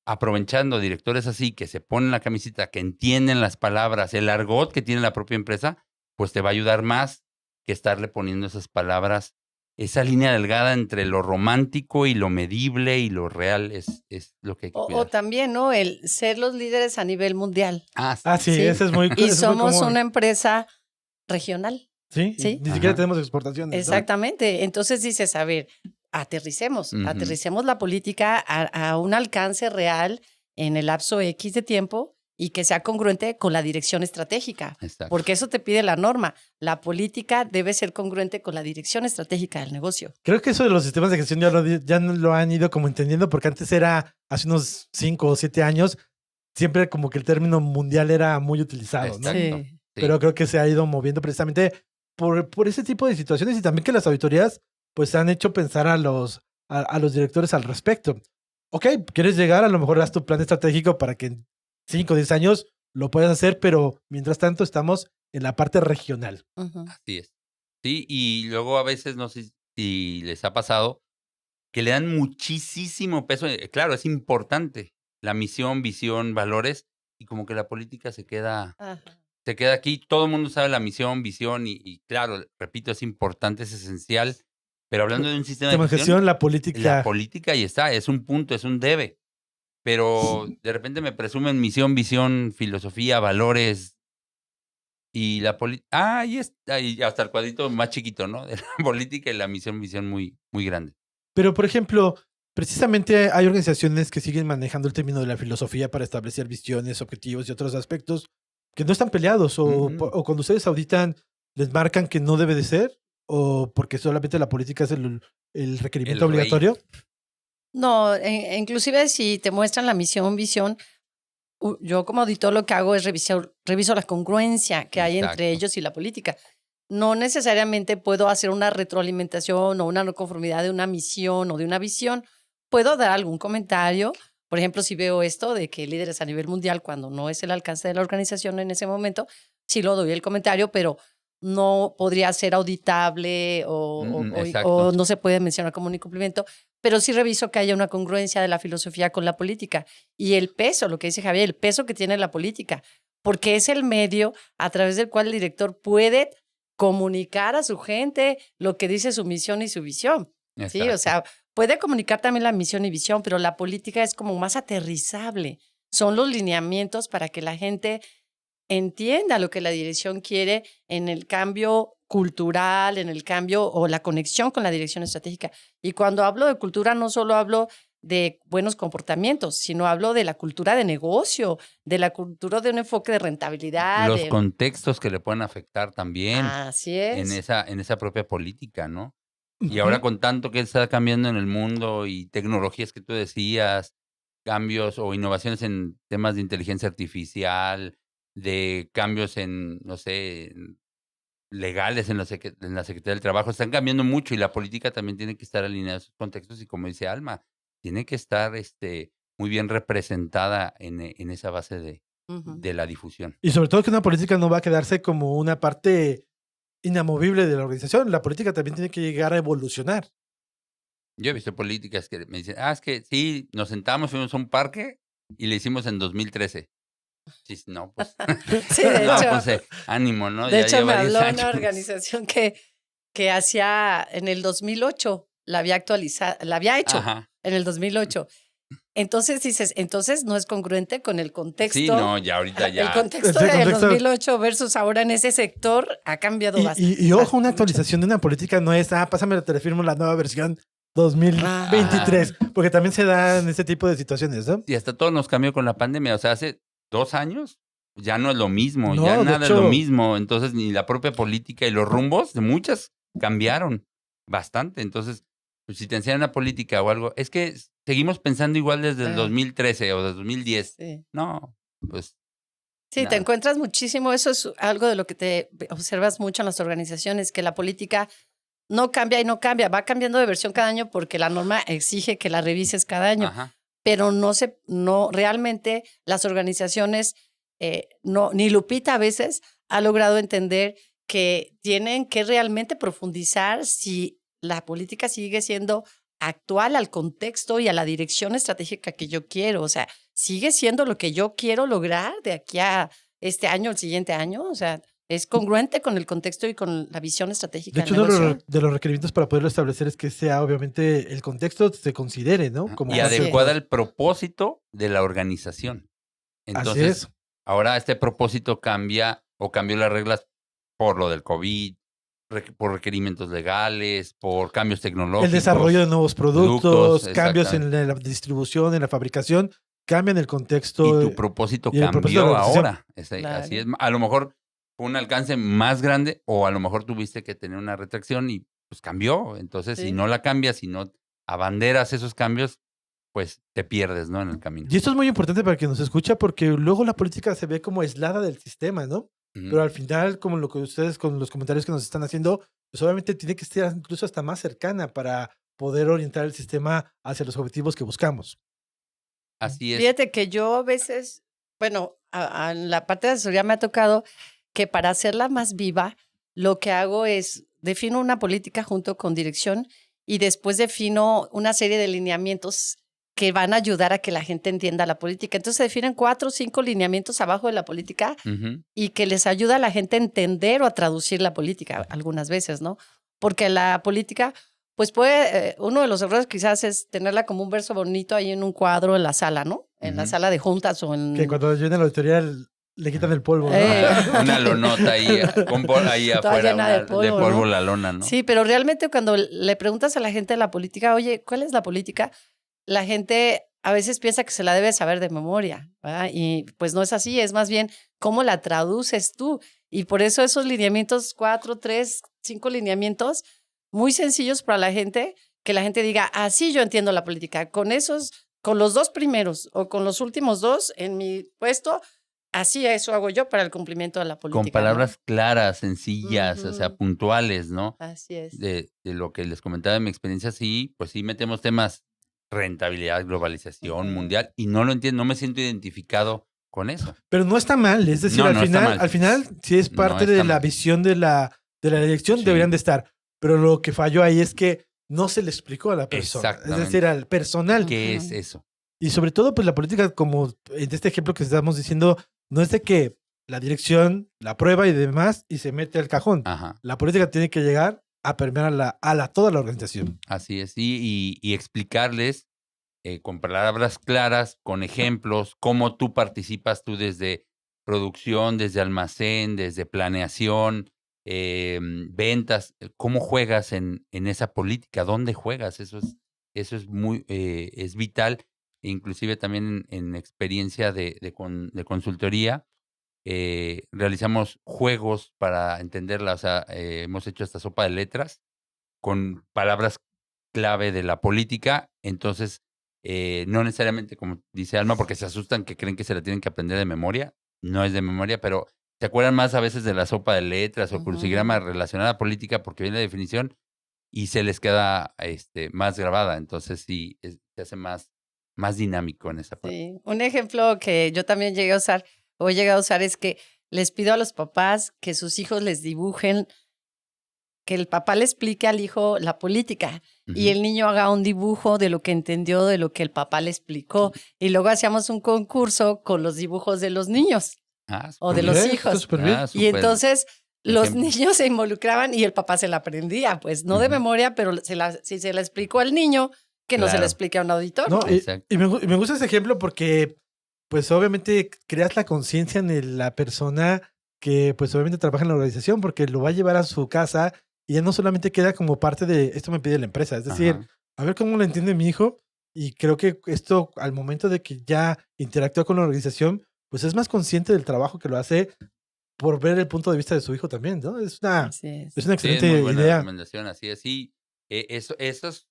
Speaker 4: aprovechando directores así, que se ponen la camiseta, que entienden las palabras, el argot que tiene la propia empresa, pues te va a ayudar más que estarle poniendo esas palabras. Esa línea delgada entre lo romántico y lo medible y lo real es lo que hay que
Speaker 3: O
Speaker 4: cuidar.
Speaker 3: también, ¿no? El ser los líderes a nivel mundial.
Speaker 4: Ah,
Speaker 2: Ah,
Speaker 4: sí.
Speaker 2: sí,
Speaker 3: Sí.
Speaker 2: ese es muy,
Speaker 3: Y
Speaker 2: ese es muy
Speaker 3: somos
Speaker 2: común.
Speaker 3: una empresa regional.
Speaker 2: Sí, y
Speaker 3: Sí.
Speaker 2: ni siquiera
Speaker 4: Ajá.
Speaker 2: tenemos exportaciones, ¿no?
Speaker 3: Exactamente. Entonces dices, a ver,
Speaker 4: Ujú.
Speaker 3: aterricemos la política a un alcance real en el lapso X de tiempo y que sea congruente con la dirección estratégica,
Speaker 4: Exacto.
Speaker 3: porque eso te pide la norma. La política debe ser congruente con la dirección estratégica del negocio.
Speaker 2: Creo que eso de los sistemas de gestión ya no lo han ido como entendiendo, porque antes era, hace unos 5 o 7 años, siempre como que el término mundial era muy utilizado, ¿no?
Speaker 4: Exacto.
Speaker 3: Sí.
Speaker 4: Sí.
Speaker 2: Pero creo que se ha ido moviendo precisamente por ese tipo de situaciones y también que las auditorías pues han hecho pensar a los directores al respecto. Ok, quieres llegar, a lo mejor haz tu plan estratégico para que en 5 o 10 años lo puedas hacer, pero mientras tanto estamos en la parte regional.
Speaker 3: Ujú.
Speaker 4: Así es. Sí, y luego a veces, no sé si les ha pasado, que le dan muchísimo peso, claro, es importante, la misión, visión, valores, y como que la política se queda
Speaker 3: Ajá.
Speaker 4: aquí, todo el mundo sabe la misión, visión y claro, repito, es importante, es esencial, pero hablando de un sistema de
Speaker 2: Tema de
Speaker 4: gestión,
Speaker 2: gestión, la
Speaker 4: la
Speaker 2: política.
Speaker 4: política ahí está, es un punto, es un debe, pero de repente me presumen misión, visión, filosofía, valores y la política, ahí está, y hasta el cuadrito más chiquito, ¿no? De la política y la misión, visión muy, muy grande.
Speaker 2: Pero, por ejemplo, precisamente hay organizaciones que siguen manejando el término de la filosofía para establecer visiones, objetivos y otros aspectos que no están peleados
Speaker 4: Ujú.
Speaker 2: o cuando ustedes auditan les marcan que no debe de ser o porque solamente la política es el requerimiento
Speaker 4: El rey.
Speaker 2: obligatorio.
Speaker 3: No, inclusive si te muestran la misión, visión, yo como auditor lo que hago es reviso la congruencia que hay entre
Speaker 4: Exacto.
Speaker 3: ellos y la política. No necesariamente puedo hacer una retroalimentación o una no conformidad de una misión o de una visión. Puedo dar algún comentario. Por ejemplo, si veo esto de que líderes a nivel mundial, cuando no es el alcance de la organización en ese momento, sí lo doy el comentario, pero no podría ser auditable o
Speaker 4: Exacto.
Speaker 3: no se puede mencionar como un incumplimiento, pero sí reviso que haya una congruencia de la filosofía con la política y el peso, lo que dice Javier, el peso que tiene la política, porque es el medio a través del cual el director puede comunicar a su gente lo que dice su misión y su visión. Sí, o
Speaker 4: Exacto.
Speaker 3: sea, puede comunicar también la misión y visión, pero la política es como más aterrizable. Son los lineamientos para que la gente entienda lo que la dirección quiere en el cambio cultural, en el cambio o la conexión con la dirección estratégica. Y cuando hablo de cultura, no solo hablo de buenos comportamientos, sino hablo de la cultura de negocio, de la cultura de un enfoque de rentabilidad.
Speaker 4: Los contextos que le pueden afectar también
Speaker 3: Así
Speaker 4: en
Speaker 3: es.
Speaker 4: esa propia política, ¿no? Y ahora
Speaker 2: Ujú.
Speaker 4: con tanto que está cambiando en el mundo y tecnologías que tú decías, cambios o innovaciones en temas de inteligencia artificial, de cambios en, no sé, legales en la Secretaría del Trabajo, están cambiando mucho y la política también tiene que estar alineada a esos contextos y como dice Alma, tiene que estar muy bien representada en esa base
Speaker 3: Ujú.
Speaker 4: de la difusión.
Speaker 2: Y sobre todo que una política no va a quedarse como una parte inamovible de la organización. La política también tiene que llegar a evolucionar.
Speaker 4: Yo he visto políticas que me dicen: es que sí, nos sentamos, fuimos a un parque y le hicimos en 2013. Sí, no, pues,
Speaker 3: Sí, de
Speaker 4: no,
Speaker 3: hecho,
Speaker 4: pues, ánimo, ¿no?
Speaker 3: de
Speaker 4: Ya
Speaker 3: hecho me
Speaker 4: lleva 10
Speaker 3: habló una
Speaker 4: años.
Speaker 3: organización que hacía en el 2008, la había actualizado, la había hecho
Speaker 4: Ajá.
Speaker 3: en el 2008. Entonces dices, entonces no es congruente con el
Speaker 4: Sí,
Speaker 3: contexto.
Speaker 4: no, ya ahorita
Speaker 3: El
Speaker 4: ya.
Speaker 3: contexto
Speaker 2: Ese
Speaker 3: del
Speaker 2: contexto.
Speaker 3: 2008 versus ahora en ese sector ha cambiado bastante.
Speaker 2: Y ojo, una
Speaker 3: Mucho.
Speaker 2: actualización de una política no es, pásame, te firmo la nueva versión
Speaker 3: Ajá.
Speaker 2: 2023, porque también se dan ese tipo de situaciones, ¿no?
Speaker 4: Y hasta todo nos cambió con la pandemia, o sea, hace 2 años ya no es lo mismo, ya
Speaker 2: No, de
Speaker 4: nada es lo
Speaker 2: hecho,
Speaker 4: mismo. Entonces, ni la propia política y los rumbos de muchas cambiaron bastante. Entonces, pues, si te enseñan una política o algo, es que seguimos pensando igual desde el
Speaker 3: Ah,
Speaker 4: 2013 o desde 2010.
Speaker 3: sí.
Speaker 4: No, pues
Speaker 3: Sí, te
Speaker 4: nada.
Speaker 3: encuentras muchísimo. Eso es algo de lo que te observas mucho en las organizaciones, que la política no cambia y no cambia. Va cambiando de versión cada año porque la norma exige que la revises cada año.
Speaker 4: Ajá.
Speaker 3: Pero no realmente las organizaciones, no, ni Lupita a veces ha logrado entender que tienen que realmente profundizar si la política sigue siendo actual al contexto y a la dirección estratégica que yo quiero. O sea, sigue siendo lo que yo quiero lograr de aquí a este año, el siguiente año. O sea, es congruente con el contexto y con la visión
Speaker 2: de
Speaker 3: estratégica del
Speaker 2: hecho, uno
Speaker 3: negocio.
Speaker 2: de los requerimientos para poderlo establecer es que sea, obviamente, el contexto se considere, ¿no?
Speaker 4: Ajá.
Speaker 2: Como
Speaker 4: Y
Speaker 2: parte
Speaker 3: Así
Speaker 2: del
Speaker 3: es.
Speaker 4: adecuada
Speaker 2: trabajo.
Speaker 4: al propósito de la organización.
Speaker 2: Así
Speaker 4: Entonces,
Speaker 2: es.
Speaker 4: ahora este propósito cambia o cambió las reglas por lo del COVID, por requerimientos legales, por cambios
Speaker 2: El desarrollo de
Speaker 4: tecnológicos,
Speaker 2: nuevos
Speaker 4: productos,
Speaker 2: productos, cambios
Speaker 4: exactamente.
Speaker 2: en la distribución, en la fabricación, cambian el
Speaker 4: Y
Speaker 2: contexto
Speaker 4: tu propósito
Speaker 2: y el propósito de la
Speaker 4: cambió
Speaker 2: organización.
Speaker 4: ahora. Así es.
Speaker 3: Claro.
Speaker 4: A lo mejor fue un alcance más grande o a lo mejor tuviste que tener una retracción y pues cambió. Entonces, si
Speaker 3: Sí.
Speaker 4: no la cambias, si no abanderas esos cambios, pues te pierdes, ¿no? En el camino.
Speaker 2: Y esto es muy importante para quien nos escucha porque luego la política se ve como aislada del sistema, ¿no?
Speaker 4: Ujú.
Speaker 2: Pero al final, como lo que ustedes con los comentarios que nos están haciendo, pues obviamente tiene que ser incluso hasta más cercana para poder orientar el sistema hacia los objetivos que buscamos.
Speaker 4: Así es.
Speaker 3: Fíjate que yo a veces, bueno, en la parte de asesoría me ha tocado que para hacerla más viva, lo que hago es defino una política junto con dirección y después defino una serie de lineamientos que van a ayudar a que la gente entienda la política. Entonces se definen 4 o 5 lineamientos abajo de la política y que les ayuda a la gente a entender o a traducir la política algunas veces, ¿no? Porque la política, pues uno de los errores quizás es tenerla como un verso bonito ahí en un cuadro en la sala, ¿no? En la sala de juntas o en...
Speaker 2: Que cuando viene la auditoría le quitan el polvo, ¿no?
Speaker 4: Una lonota ahí, ahí afuera,
Speaker 3: llena de polvo, ¿no?
Speaker 4: la lona, ¿no?
Speaker 3: Sí, pero realmente cuando le preguntas a la gente de la política, oye, ¿cuál es la política? La gente a veces piensa que se la debe saber de memoria, ¿verdad? Y pues no es así, es más bien cómo la traduces tú. Y por eso esos lineamientos, 4, 3, 5 lineamientos, muy sencillos para la gente, que la gente diga, así yo entiendo la política. Con los 2 primeros o con los últimos 2 en mi puesto, así eso hago yo para el cumplimiento de la política.
Speaker 4: Con palabras
Speaker 3: ¿no?
Speaker 4: claras, sencillas, o sea, puntuales, ¿no?
Speaker 3: Así es.
Speaker 4: De lo que les comentaba de mi experiencia, sí, pues sí metemos temas rentabilidad, globalización, mundial, y no lo entiendo, no me siento identificado con eso.
Speaker 2: Pero no está mal, es decir,
Speaker 4: No,
Speaker 2: al
Speaker 4: no está
Speaker 2: final,
Speaker 4: mal.
Speaker 2: si es parte
Speaker 4: No
Speaker 2: de
Speaker 4: está
Speaker 2: la
Speaker 4: mal.
Speaker 2: visión de la dirección,
Speaker 4: Sí.
Speaker 2: deberían de estar. Pero lo que falló ahí es que no se le explicó a la persona. Es
Speaker 4: Exactamente.
Speaker 2: decir, al personal.
Speaker 4: ¿Qué es eso?
Speaker 2: Y sobre todo, pues la política, como en este ejemplo que estamos diciendo, no es de que la dirección la aprueba y demás y se mete al cajón.
Speaker 4: Ajá,
Speaker 2: La política tiene que llegar a permear a toda la organización.
Speaker 4: así es. Y explicarles con palabras claras, con ejemplos, cómo tú participas tú desde producción, desde almacén, desde planeación, ventas, cómo juegas en esa política, dónde juegas, eso es muy, es vital, inclusive también en experiencia de consultoría, realizamos juegos para entenderla, o sea, hemos hecho esta sopa de letras con palabras clave de la política, entonces no necesariamente como dice Alma, porque se asustan que creen que se la tienen que aprender de memoria, no es de memoria, pero se acuerdan más a veces de la sopa de letras o el crucigrama relacionada a política porque viene la definición y se les queda más grabada, entonces sí, se hace más dinámico en esa parte.
Speaker 3: Sí. Un ejemplo que yo también llegué a usar o he llegado a usar es que les pido a los papás que sus hijos les dibujen, que el papá le explique al hijo la política y el niño haga un dibujo de lo que entendió, de lo que el papá le explicó. Y luego hacíamos un concurso con los dibujos de los niños o de los
Speaker 2: Está
Speaker 3: hijos.
Speaker 2: súper bien.
Speaker 3: Y entonces los
Speaker 4: ejemplo.
Speaker 3: niños se involucraban y el papá se la aprendía, pues no de memoria, pero si se la explicó al niño, que no se la
Speaker 4: Claro.
Speaker 3: explique a un auditor.
Speaker 2: No,
Speaker 3: ¿no?
Speaker 2: y me gusta ese ejemplo porque, pues obviamente creas la conciencia en la persona que, pues obviamente trabaja en la organización porque lo va a llevar a su casa y ya no solamente queda como parte de esto me pide la empresa. Es decir,
Speaker 4: Ajá.
Speaker 2: a ver cómo lo entiende mi hijo y creo que esto al momento de que ya interactúa con la organización, pues es más consciente del trabajo que lo hace por ver el punto de vista de su hijo también, ¿no? Es una
Speaker 3: Así es.
Speaker 2: Es una
Speaker 4: Sí, es
Speaker 2: excelente
Speaker 4: muy buena
Speaker 2: idea.
Speaker 4: recomendación, así es. Sí, esos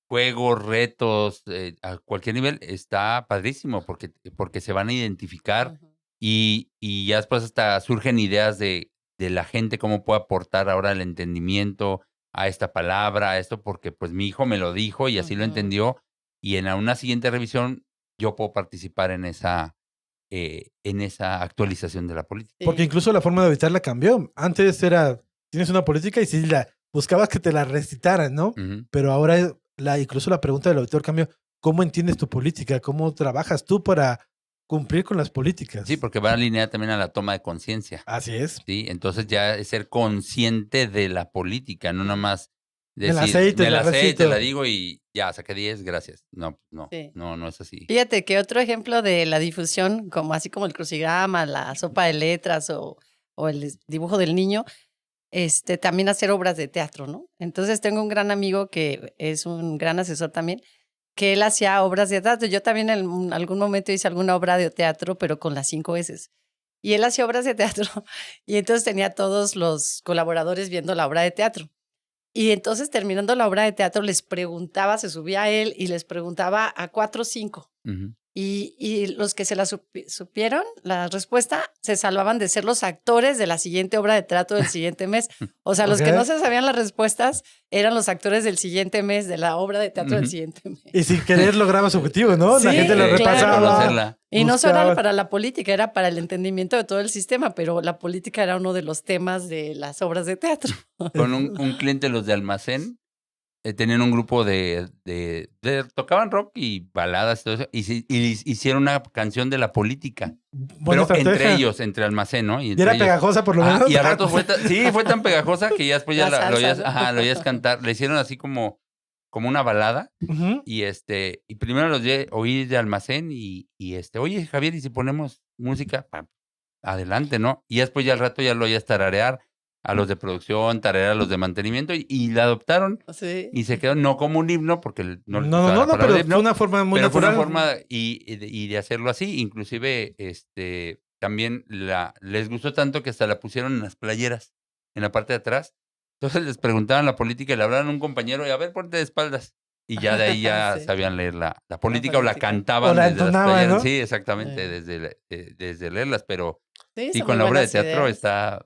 Speaker 4: juegos, retos, a cualquier nivel, está padrísimo porque se van a identificar
Speaker 3: Ujú.
Speaker 4: y ya después hasta surgen ideas de la gente, cómo puede aportar ahora el entendimiento a esta palabra, a esto, porque pues mi hijo me lo dijo y así lo
Speaker 3: Ujú.
Speaker 4: entendió y en una siguiente revisión yo puedo participar en esa actualización de la política.
Speaker 3: Sí.
Speaker 2: Porque incluso la forma de auditarla cambió. Antes tienes una política y sí buscabas que te la recitaran, ¿no?
Speaker 4: Ujú.
Speaker 2: Pero ahora incluso la pregunta del auditor cambió. ¿Cómo entiendes tu política? ¿Cómo trabajas tú para cumplir con las políticas?
Speaker 4: Sí, porque va alineada también a la toma de conciencia.
Speaker 2: Así es.
Speaker 4: Sí, entonces ya es ser consciente de la política, no nomás
Speaker 2: Del
Speaker 4: decir,
Speaker 2: aceite,
Speaker 4: me la
Speaker 2: la
Speaker 4: sé,
Speaker 2: recito.
Speaker 4: te la digo y ya, saqué 10, gracias. No,
Speaker 3: Sí.
Speaker 4: no es así.
Speaker 3: Fíjate que otro ejemplo de la difusión, como así como el crucigrama, la sopa de letras o el dibujo del niño, también hacer obras de teatro, ¿no? Entonces tengo un gran amigo que es un gran asesor también, que él hacía obras de teatro. Yo también en algún momento hice alguna obra de teatro, pero con las 5 S. Y él hacía obras de teatro y entonces tenía a todos los colaboradores viendo la obra de teatro. Y entonces terminando la obra de teatro les preguntaba, se subía a él y les preguntaba a 4 o 5.
Speaker 4: Ujú.
Speaker 3: Y los que se la supieron, la respuesta, se salvaban de ser los actores de la siguiente obra de teatro del siguiente mes. O sea, los que
Speaker 2: Ok.
Speaker 3: no se sabían las respuestas eran los actores del siguiente mes, de la obra de teatro del
Speaker 4: Ujú.
Speaker 3: siguiente mes.
Speaker 2: Y sin querer lograba su objetivo, ¿no? La
Speaker 3: Sí,
Speaker 2: gente lo
Speaker 3: claro.
Speaker 2: repasaba.
Speaker 4: Conocerla.
Speaker 3: Y no solo
Speaker 2: buscaba.
Speaker 3: era para la política, era para el entendimiento de todo el sistema, pero la política era uno de los temas de las obras de teatro.
Speaker 4: Con un cliente, los de almacén, tenían un grupo tocaban rock y baladas y todo eso, y hicieron una canción de la política.
Speaker 2: Buena
Speaker 4: Pero entre
Speaker 2: estrategia.
Speaker 4: ellos, entre almacén, ¿no?
Speaker 2: Y era pegajosa por lo menos.
Speaker 4: Y a ratos fue tan pegajosa que ya después ya
Speaker 3: La
Speaker 4: lo
Speaker 3: salsa, ¿no?
Speaker 4: oías cantar. Le hicieron así como una balada.
Speaker 2: Ujú.
Speaker 4: Y primero los oí de almacén oye, Javier, ¿y si ponemos música? Adelante, ¿no? Y después ya al rato ya lo oías tararear a los de producción, tararear a los de mantenimiento y la adoptaron
Speaker 3: Sí.
Speaker 4: y se quedó no como un himno porque no les
Speaker 2: No,
Speaker 4: gustaba la palabra
Speaker 2: pero
Speaker 4: himno,
Speaker 2: fue una forma muy
Speaker 4: pero fue
Speaker 2: natural.
Speaker 4: una forma y de hacerlo así. Inclusive también les gustó tanto que hasta la pusieron en las playeras, en la parte de atrás. Entonces les preguntaban la política y le hablaban a un compañero y a ver, ponte de espaldas. Y ya de ahí ya
Speaker 3: Sí.
Speaker 4: sabían leer la política o la
Speaker 3: política.
Speaker 4: cantaban
Speaker 2: O la
Speaker 4: desde las
Speaker 2: entonaban,
Speaker 4: playeras.
Speaker 2: ¿no?
Speaker 4: Sí, exactamente,
Speaker 3: Sí.
Speaker 4: desde leerlas, pero
Speaker 3: Sí,
Speaker 4: sí,
Speaker 3: son
Speaker 4: con
Speaker 3: muy
Speaker 4: la obra de
Speaker 3: buenas
Speaker 4: teatro
Speaker 3: ideas.
Speaker 4: está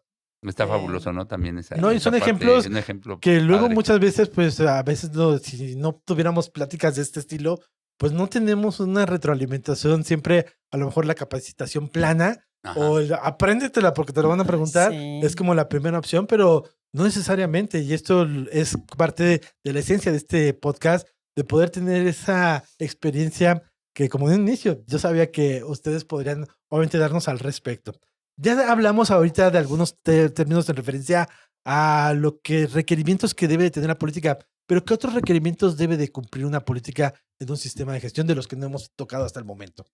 Speaker 3: Sí.
Speaker 4: fabuloso, ¿no? También esa
Speaker 2: No, y son
Speaker 4: parte,
Speaker 2: ejemplos
Speaker 4: es un ejemplo
Speaker 2: que luego
Speaker 4: padre.
Speaker 2: muchas veces, pues a veces no, si no tuviéramos pláticas de este estilo, pues no tenemos una retroalimentación, siempre a lo mejor la capacitación plana
Speaker 4: Ajá.
Speaker 2: o el apréndetela porque te lo van a preguntar,
Speaker 3: Sí.
Speaker 2: es como la primera opción, pero no necesariamente, y esto es parte de la esencia de este podcast, de poder tener esa experiencia que como de un inicio, yo sabía que ustedes podrían obviamente darnos al respecto. Ya hablamos ahorita de algunos términos en referencia a lo que requerimientos que debe de tener la política, pero ¿qué otros requerimientos debe de cumplir una política en un sistema de gestión de los que no hemos tocado hasta el momento?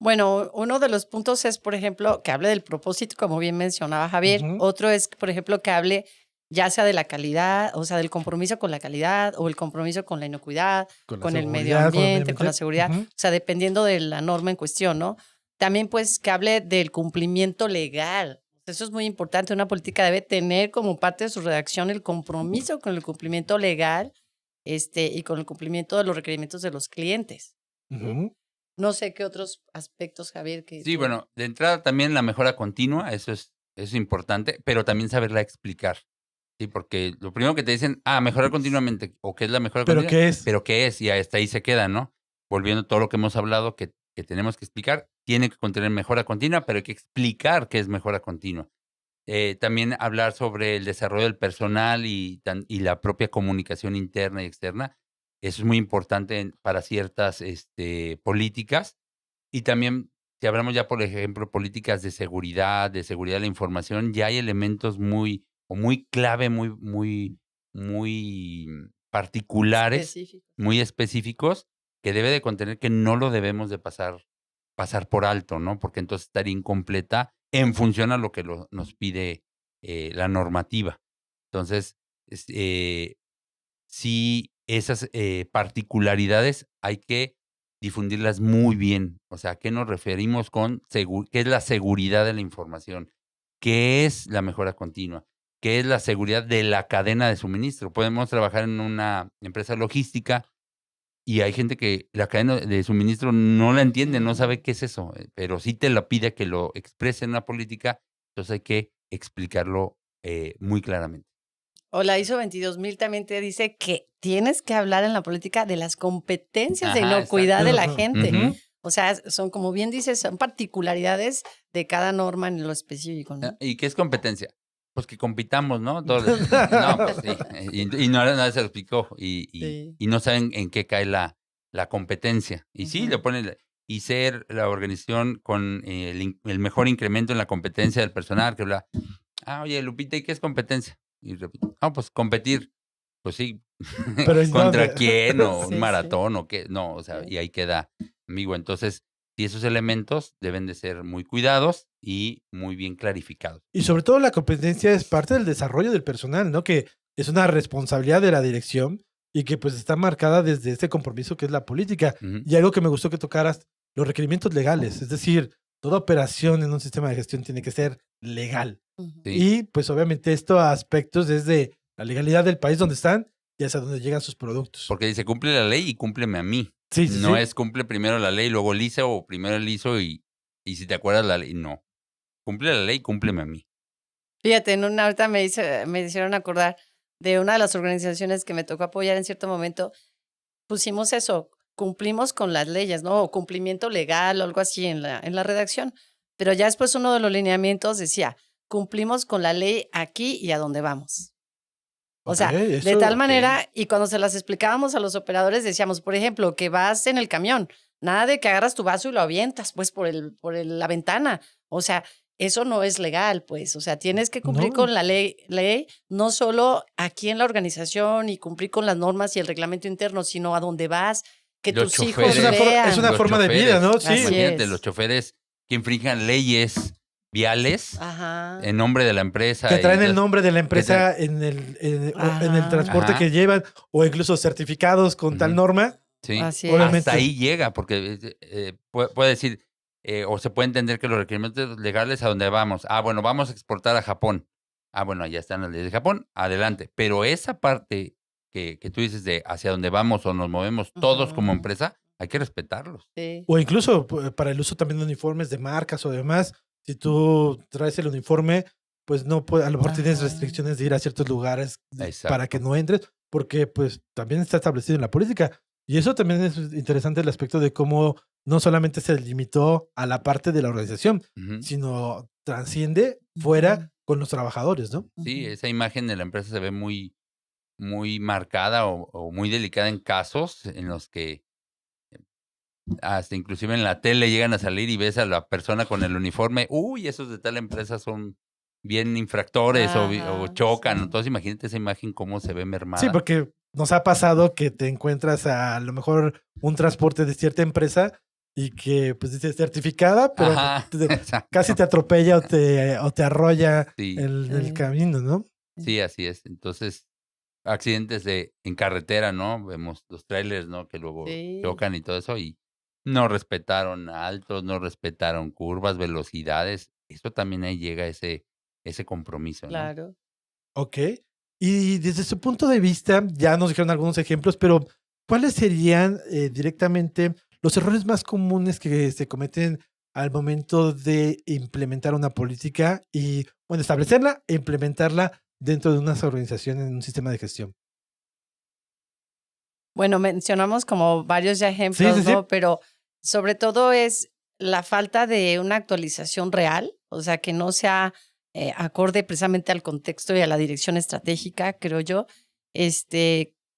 Speaker 3: Bueno, uno de los puntos es, por ejemplo, que hable del propósito, como bien mencionaba Javier.
Speaker 2: Ujú.
Speaker 3: Otro es, por ejemplo, que hable ya sea de la calidad, o sea, del compromiso con la calidad o el compromiso con la inocuidad,
Speaker 2: Con la
Speaker 3: con el medio
Speaker 2: seguridad, con el
Speaker 3: ambiente, con la seguridad,
Speaker 2: Ujú.
Speaker 3: o sea, dependiendo de la norma en cuestión, ¿no? También, pues, que hable del cumplimiento legal. Eso es muy importante. Una política debe tener como parte de su redacción el compromiso con el cumplimiento legal, y con el cumplimiento de los requerimientos de los clientes.
Speaker 2: Ujú.
Speaker 3: No sé qué otros aspectos, Javier, que
Speaker 4: Sí,
Speaker 3: tú-
Speaker 4: bueno, de entrada también la mejora continua, eso es importante, pero también saberla explicar. Sí, porque lo primero que te dicen, mejorar continuamente, o qué es la mejora
Speaker 2: ¿Pero
Speaker 4: continua,
Speaker 2: qué es?
Speaker 4: pero qué es, y hasta ahí se queda, ¿no? Volviendo a todo lo que hemos hablado, que tenemos que explicar, tiene que contener mejora continua, pero hay que explicar qué es mejora continua. También hablar sobre el desarrollo del personal y la propia comunicación interna y externa, eso es muy importante para ciertas políticas. Y también, si hablamos ya, por ejemplo, políticas de seguridad de la información, ya hay elementos muy clave, muy particulares,
Speaker 3: específico.
Speaker 4: muy específicos, que debe de contener que no lo debemos de pasar por alto, ¿no? Porque entonces estaría incompleta en función a lo que nos pide, la normativa. Entonces, sí, esas, particularidades hay que difundirlas muy bien. O sea, ¿a qué nos referimos con qué es la seguridad de la información? ¿Qué es la mejora continua? ¿Qué es la seguridad de la cadena de suministro? Podemos trabajar en una empresa logística y hay gente que la cadena de suministro no la entiende, no sabe qué es eso, pero sí te lo pide que lo exprese en una política, entonces hay que explicarlo, muy claramente.
Speaker 3: O la ISO 22000 también te dice que tienes que hablar en la política de las competencias de
Speaker 4: Ajá,
Speaker 3: inocuidad de la
Speaker 2: Ujú.
Speaker 3: gente.
Speaker 4: Ujú.
Speaker 3: O sea, son, como bien dices, son particularidades de cada norma en lo específico, ¿no?
Speaker 4: ¿Y qué es competencia? Pues que compitamos, ¿no? Todos, no, pues sí, y nadie se lo explicó,
Speaker 3: Sí.
Speaker 4: y no saben en qué cae la competencia. Y sí, le
Speaker 3: Ujú.
Speaker 4: ponen, y ser la organización con el mejor incremento en la competencia del personal, que habla, oye, Lupita, ¿y qué es competencia? Y repito, pues competir. Pues sí,
Speaker 2: Pero ¿en
Speaker 4: ¿contra
Speaker 2: dónde?
Speaker 4: quién? ¿O un
Speaker 3: Sí, sí.
Speaker 4: maratón? ¿O qué? No, o sea,
Speaker 3: Sí.
Speaker 4: y ahí queda ambiguo. Entonces, sí, esos elementos deben de ser muy cuidados y muy bien clarificados.
Speaker 2: Y sobre todo la competencia es parte del desarrollo del personal, ¿no? Que es una responsabilidad de la dirección y que pues está marcada desde este compromiso que es la política.
Speaker 4: Ujú.
Speaker 2: Y algo que me gustó que tocaras, los requerimientos legales, es decir, toda operación en un sistema de gestión tiene que ser legal.
Speaker 3: Ujú.
Speaker 4: Sí.
Speaker 2: Y pues obviamente estos aspectos desde la legalidad del país donde están y hasta donde llegan sus productos.
Speaker 4: Porque dice, cumple la ley y cúmpleme a mí.
Speaker 2: Sí, sí,
Speaker 4: No
Speaker 2: sí.
Speaker 4: es cumple primero la ley, luego el ISO, o primero el ISO y si te acuerdas la ley. No. Cumple la ley, cúmpleme a mí.
Speaker 3: Fíjate, ahorita me hicieron acordar de una de las organizaciones que me tocó apoyar en cierto momento. Pusimos eso, cumplimos con las leyes, ¿no? O cumplimiento legal o algo así en la redacción. Pero ya después uno de los lineamientos decía, cumplimos con la ley aquí y a donde vamos. O sea, de tal manera, y cuando se las explicábamos a los operadores, decíamos, por ejemplo, que vas en el camión, nada de que agarras tu vaso y lo avientas, pues, la ventana. O sea, eso no es legal, pues. O sea, tienes que cumplir con la ley, no solo aquí en la organización y cumplir con las normas y el reglamento interno, sino a donde vas, que
Speaker 4: Los
Speaker 3: tus hijos
Speaker 4: choferes.
Speaker 3: vean.
Speaker 2: Es una forma de vida, ¿no? Sí.
Speaker 4: Imagínate, los choferes que infrinjan leyes viales en nombre de la empresa.
Speaker 2: Que traen el nombre de la empresa en el transporte que llevan, o incluso certificados con tal norma.
Speaker 4: Sí,
Speaker 3: así
Speaker 4: hasta ahí llega, porque puede decir, o se puede entender que los requerimientos legales a donde vamos. Bueno, vamos a exportar a Japón. Bueno, ya están las leyes de Japón, adelante. Pero esa parte que tú dices de hacia dónde vamos o nos movemos todos como empresa, hay que respetarlos.
Speaker 3: Sí.
Speaker 2: O incluso para el uso también de uniformes de marcas o demás. Si tú traes el uniforme, pues no puede, a lo mejor tienes restricciones de ir a ciertos lugares para que no entres, porque pues también está establecido en la política. Y eso también es interesante, el aspecto de cómo no solamente se limitó a la parte de la organización, sino transciende fuera con los trabajadores, ¿no?
Speaker 4: Sí, esa imagen de la empresa se ve muy, muy marcada o muy delicada en casos en los que hasta inclusive en la tele llegan a salir y ves a la persona con el uniforme. Esos de tal empresa son bien infractores o chocan. Sí. Entonces imagínate esa imagen cómo se ve mermada.
Speaker 2: Sí, porque nos ha pasado que te encuentras a lo mejor un transporte de cierta empresa y que pues dice certificada, pero casi te atropella o te arrolla el camino, ¿no?
Speaker 4: Sí, así es. Entonces, accidentes en carretera, ¿no? Vemos los trailers, ¿no? Que luego chocan y todo eso y no respetaron altos, no respetaron curvas, velocidades. Eso también ahí llega ese compromiso, ¿no?
Speaker 3: Claro.
Speaker 2: Ok. Y desde su punto de vista, ya nos dijeron algunos ejemplos, pero ¿cuáles serían directamente los errores más comunes que se cometen al momento de implementar una política y, bueno, establecerla e implementarla dentro de unas organizaciones en un sistema de gestión?
Speaker 3: Bueno, mencionamos como varios ya ejemplos, ¿no? Pero sobre todo es la falta de una actualización real, o sea, que no sea acorde precisamente al contexto y a la dirección estratégica, creo yo.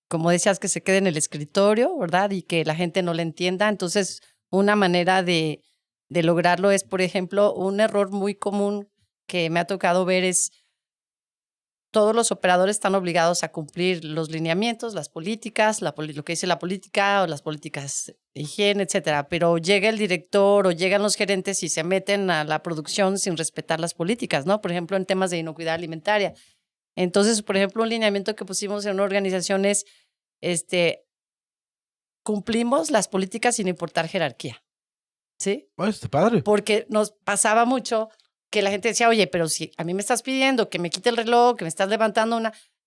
Speaker 3: Como decías, que se quede en el escritorio, ¿verdad? Y que la gente no le entienda. Entonces, una manera de lograrlo es, por ejemplo, un error muy común que me ha tocado ver es todos los operadores están obligados a cumplir los lineamientos, las políticas, lo que dice la política o las políticas de higiene, etcétera. Pero llega el director o llegan los gerentes y se meten a la producción sin respetar las políticas, ¿no? Por ejemplo, en temas de inocuidad alimentaria. Entonces, por ejemplo, un lineamiento que pusimos en una organización es, cumplimos las políticas sin importar jerarquía, ¿sí?
Speaker 2: Está padre.
Speaker 3: Porque nos pasaba mucho que la gente decía, oye, pero si a mí me estás pidiendo que me quite el reloj, que me estás levantando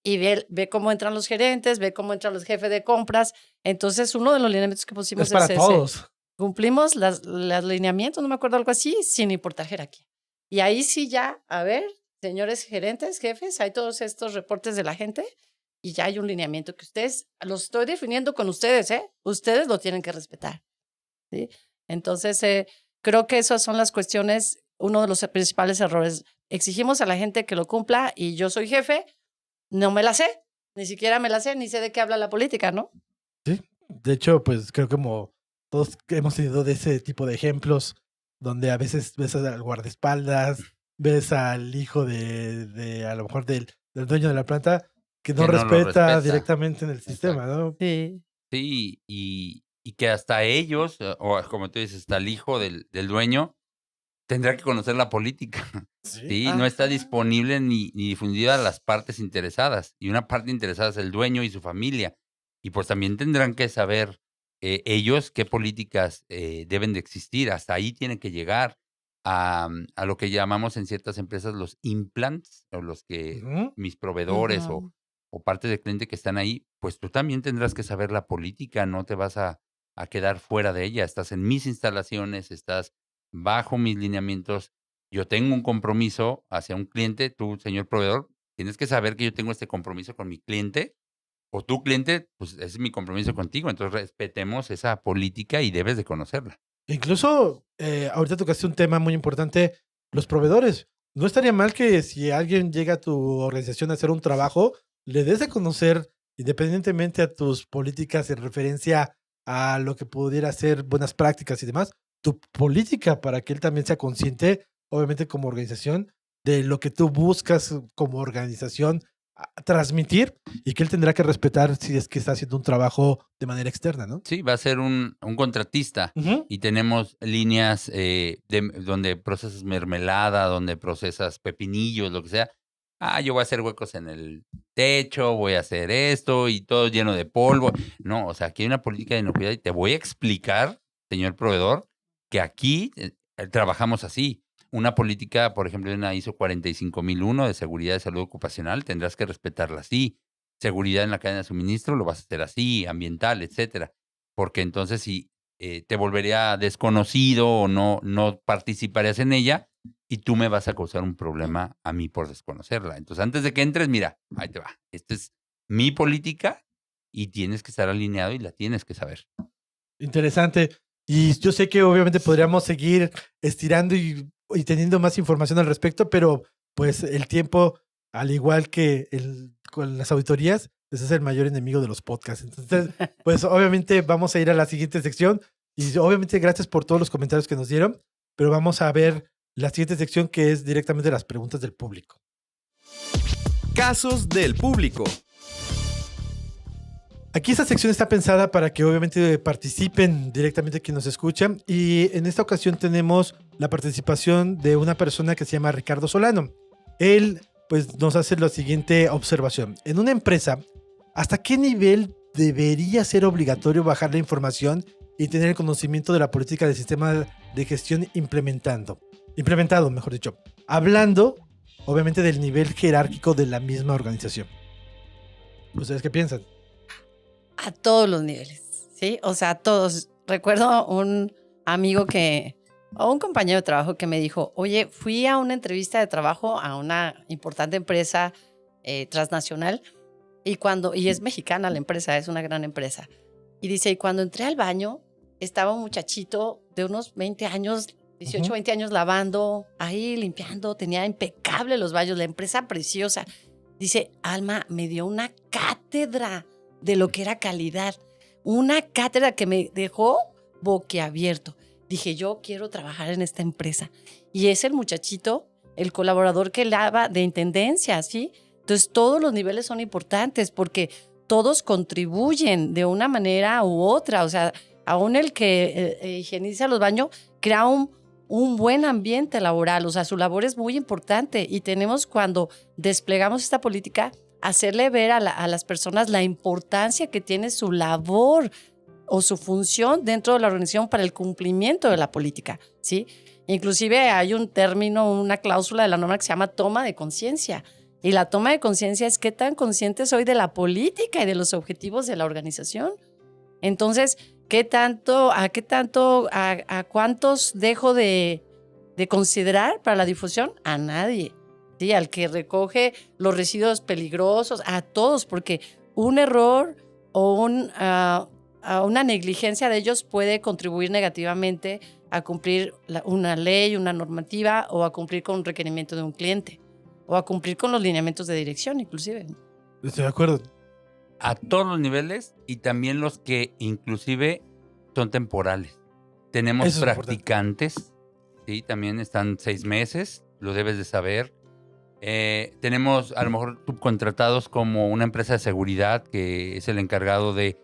Speaker 3: y ve cómo entran los gerentes, ve cómo entran los jefes de compras. Entonces, uno de los lineamientos que pusimos
Speaker 2: es para todos.
Speaker 3: Cumplimos los lineamientos, no me acuerdo, algo así, sin importar jerarquía. Y ahí sí ya, a ver, señores gerentes, jefes, hay todos estos reportes de la gente y ya hay un lineamiento que ustedes, los estoy definiendo con ustedes, ustedes lo tienen que respetar, ¿sí? Entonces, creo que esas son las cuestiones. Uno de los principales errores, exigimos a la gente que lo cumpla y yo soy jefe, no me la sé, ni siquiera me la sé, ni sé de qué habla la política, ¿no?
Speaker 2: Sí, de hecho, pues creo que como todos hemos tenido de ese tipo de ejemplos, donde a veces ves al guardaespaldas, ves al hijo de a lo mejor del dueño de la planta, que no respeta directamente en el sistema, ¿no?
Speaker 3: Sí.
Speaker 4: Sí, y que hasta ellos, o como tú dices, hasta el hijo del dueño, tendrá que conocer la política. Sí, no está disponible ni difundida a las partes interesadas. Y una parte interesada es el dueño y su familia. Y pues también tendrán que saber ellos qué políticas deben de existir. Hasta ahí tienen que llegar a lo que llamamos en ciertas empresas los implants, o los que mis proveedores o partes del cliente que están ahí, pues tú también tendrás que saber la política. No te vas a quedar fuera de ella. Estás en mis instalaciones, estás bajo mis lineamientos, yo tengo un compromiso hacia un cliente, tú, señor proveedor, tienes que saber que yo tengo este compromiso con mi cliente, o tu cliente, pues ese es mi compromiso contigo, entonces respetemos esa política y debes de conocerla.
Speaker 2: Incluso, ahorita tocaste un tema muy importante, los proveedores. No estaría mal que si alguien llega a tu organización a hacer un trabajo, le des a conocer, independientemente a tus políticas en referencia a lo que pudiera ser buenas prácticas y demás, tu política para que él también sea consciente, obviamente como organización, de lo que tú buscas como organización transmitir y que él tendrá que respetar si es que está haciendo un trabajo de manera externa, ¿no?
Speaker 4: Sí, va a ser un contratista
Speaker 2: Ujú.
Speaker 4: y tenemos líneas donde procesas mermelada, donde procesas pepinillos, lo que sea. Yo voy a hacer huecos en el techo, voy a hacer esto y todo lleno de polvo. No, o sea, aquí hay una política de inocuidad y te voy a explicar, señor proveedor, que aquí trabajamos así. Una política, por ejemplo, de una ISO 45001 de seguridad de salud ocupacional, tendrás que respetarla así. Seguridad en la cadena de suministro, lo vas a hacer así, ambiental, etcétera. Porque entonces si te volvería desconocido o no participarías en ella y tú me vas a causar un problema a mí por desconocerla. Entonces, antes de que entres, mira, ahí te va. Esta es mi política y tienes que estar alineado y la tienes que saber.
Speaker 2: Interesante. Y yo sé que obviamente podríamos seguir estirando y teniendo más información al respecto, pero pues el tiempo, al igual que con las auditorías, pues es el mayor enemigo de los podcasts. Entonces, pues obviamente vamos a ir a la siguiente sección y obviamente gracias por todos los comentarios que nos dieron, pero vamos a ver la siguiente sección que es directamente las preguntas del público.
Speaker 1: Casos del público.
Speaker 2: Aquí esta sección está pensada para que obviamente participen directamente quienes nos escuchan y en esta ocasión tenemos la participación de una persona que se llama Ricardo Solano. Él pues nos hace la siguiente observación. En una empresa, ¿hasta qué nivel debería ser obligatorio bajar la información y tener el conocimiento de la política del sistema de gestión implementado, mejor dicho? Hablando obviamente del nivel jerárquico de la misma organización. ¿Ustedes qué piensan?
Speaker 3: A todos los niveles, ¿sí? O sea, a todos. Recuerdo un amigo o un compañero de trabajo que me dijo, oye, fui a una entrevista de trabajo a una importante empresa transnacional y es mexicana la empresa, es una gran empresa. Y dice, y cuando entré al baño, estaba un muchachito de unos 20 años, 18, 20 años lavando, ahí limpiando, tenía impecable los baños, la empresa preciosa. Dice, Alma, me dio una cátedra de lo que era calidad. Una cátedra que me dejó boquiabierto. Dije, yo quiero trabajar en esta empresa. Y es el muchachito, el colaborador que lava de intendencia, ¿sí? Entonces, todos los niveles son importantes porque todos contribuyen de una manera u otra. O sea, aún el que higieniza los baños crea un buen ambiente laboral. O sea, su labor es muy importante. Y tenemos, cuando desplegamos esta política, hacerle ver a las personas la importancia que tiene su labor o su función dentro de la organización para el cumplimiento de la política, ¿sí? Inclusive hay un término, una cláusula de la norma que se llama toma de conciencia. Y la toma de conciencia es qué tan consciente soy de la política y de los objetivos de la organización. Entonces, ¿a cuántos dejo de considerar para la difusión? A nadie. Sí, al que recoge los residuos peligrosos, a todos, porque un error o una negligencia de ellos puede contribuir negativamente a cumplir una ley, una normativa o a cumplir con un requerimiento de un cliente o a cumplir con los lineamientos de dirección inclusive.
Speaker 2: Estoy de acuerdo.
Speaker 4: A todos los niveles y también los que inclusive son temporales. Tenemos
Speaker 2: Eso es
Speaker 4: practicantes, ¿sí? También están 6 meses, lo debes de saber. Tenemos a lo mejor subcontratados como una empresa de seguridad que es el encargado de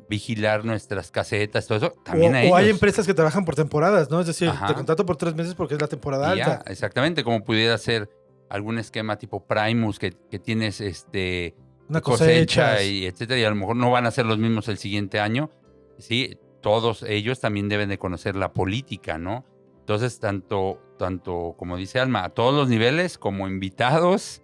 Speaker 4: vigilar nuestras casetas, todo eso. También
Speaker 2: o hay empresas que trabajan por temporadas, ¿no? Es decir,
Speaker 4: Ajá.
Speaker 2: Te contrato por 3 meses porque es la temporada
Speaker 4: Y
Speaker 2: alta.
Speaker 4: exactamente, como pudiera ser algún esquema tipo Primus que tienes
Speaker 2: Una
Speaker 4: cosecha
Speaker 2: cosecha
Speaker 4: y etcétera, y a lo mejor no van a ser los mismos el siguiente año. Sí, todos ellos también deben de conocer la política, ¿no? Entonces, tanto como dice Alma, a todos los niveles, como invitados,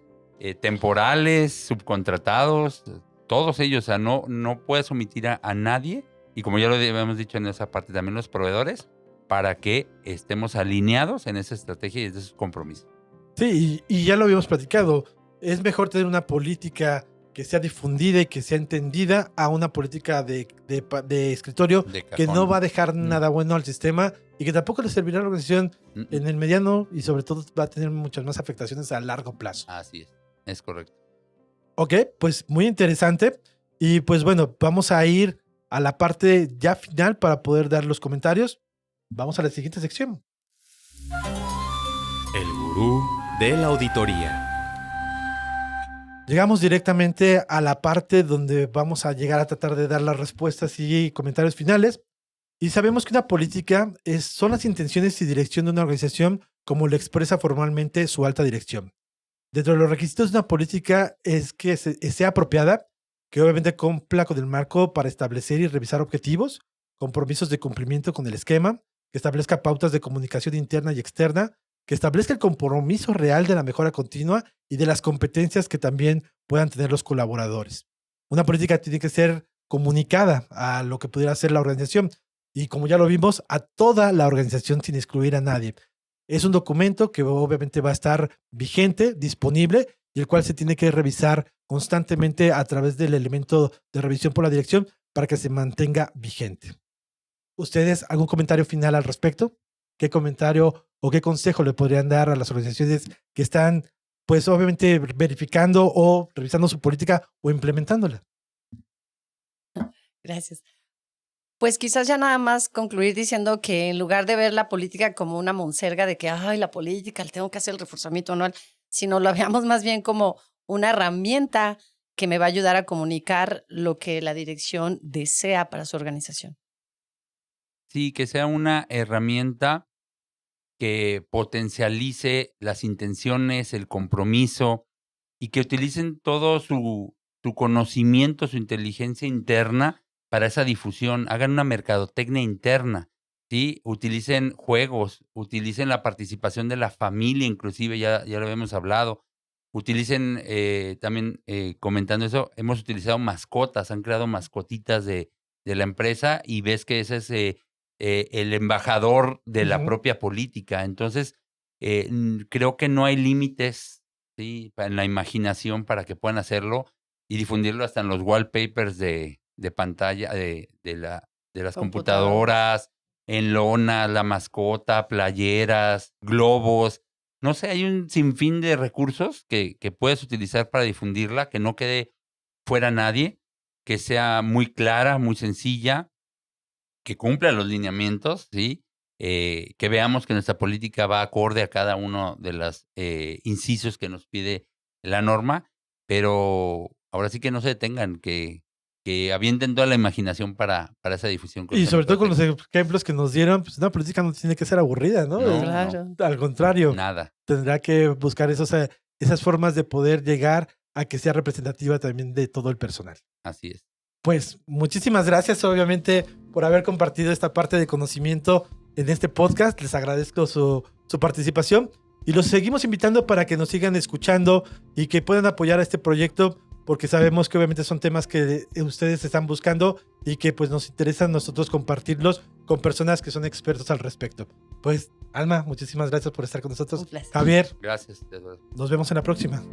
Speaker 4: temporales, subcontratados, todos ellos, o sea, no puedes omitir a nadie, y como ya lo habíamos dicho en esa parte, también los proveedores, para que estemos alineados en esa estrategia y en esos compromisos.
Speaker 2: Sí, y ya lo habíamos platicado. Es mejor tener una política que sea difundida y que sea entendida a una política de escritorio
Speaker 4: De
Speaker 2: que
Speaker 4: cajón.
Speaker 2: no va a dejar nada bueno al sistema y que tampoco le servirá a la organización en el mediano y sobre todo va a tener muchas más afectaciones a largo plazo.
Speaker 4: Así es correcto.
Speaker 2: Ok, pues muy interesante. Y pues bueno, vamos a ir a la parte ya final para poder dar los comentarios. Vamos a la siguiente sección.
Speaker 1: El gurú de la auditoría.
Speaker 2: Llegamos directamente a la parte donde vamos a llegar a tratar de dar las respuestas y comentarios finales. Y sabemos que una política son las intenciones y dirección de una organización como lo expresa formalmente su alta dirección. Dentro de los requisitos de una política es que sea apropiada, que obviamente cumpla con el marco para establecer y revisar objetivos, compromisos de cumplimiento con el esquema, que establezca pautas de comunicación interna y externa, que establezca el compromiso real de la mejora continua y de las competencias que también puedan tener los colaboradores. Una política tiene que ser comunicada a lo que pudiera ser la organización y, como ya lo vimos, a toda la organización sin excluir a nadie. Es un documento que obviamente va a estar vigente, disponible, y el cual se tiene que revisar constantemente a través del elemento de revisión por la dirección para que se mantenga vigente. ¿Ustedes algún comentario final al respecto? ¿Qué comentario o qué consejo le podrían dar a las organizaciones que están, pues obviamente, verificando o revisando su política o implementándola?
Speaker 3: Gracias. Pues quizás ya nada más concluir diciendo que en lugar de ver la política como una monserga de que, ay, la política, le tengo que hacer el reforzamiento anual, sino lo veamos más bien como una herramienta que me va a ayudar a comunicar lo que la dirección desea para su organización.
Speaker 4: Sí, que sea una herramienta que potencialice las intenciones, el compromiso y que utilicen todo su conocimiento, su inteligencia interna para esa difusión. Hagan una mercadotecnia interna, ¿sí? Utilicen juegos, utilicen la participación de la familia, inclusive, ya lo habíamos hablado. Utilicen también, comentando eso, hemos utilizado mascotas, han creado mascotitas de la empresa y ves que ese es el embajador de la propia política. Entonces, creo que no hay límites, ¿sí?, en la imaginación para que puedan hacerlo y difundirlo hasta en los wallpapers de pantalla de las computadoras, en lona, la mascota, playeras, globos. No sé, hay un sinfín de recursos que puedes utilizar para difundirla, que no quede fuera nadie, que sea muy clara, muy sencilla, que cumpla los lineamientos, ¿sí? Que veamos que nuestra política va acorde a cada uno de los incisos que nos pide la norma, pero ahora sí que no se detengan, que avienten toda la imaginación para esa difusión.
Speaker 2: Y sobre todo con los ejemplos que nos dieron, pues una política no tiene que ser aburrida, ¿no?
Speaker 4: No,
Speaker 3: Claro.
Speaker 2: Al contrario,
Speaker 4: nada.
Speaker 2: tendrá que buscar esas formas de poder llegar a que sea representativa también de todo el personal.
Speaker 4: Así es.
Speaker 2: Pues muchísimas gracias, obviamente, por haber compartido esta parte de conocimiento en este podcast. Les agradezco su participación y los seguimos invitando para que nos sigan escuchando y que puedan apoyar a este proyecto, porque sabemos que obviamente son temas que ustedes están buscando y que pues nos interesa a nosotros compartirlos con personas que son expertos al respecto. Pues, Alma, muchísimas gracias por estar con nosotros.
Speaker 3: Un placer.
Speaker 2: Javier,
Speaker 4: Gracias, Eduardo.
Speaker 2: nos vemos en la próxima.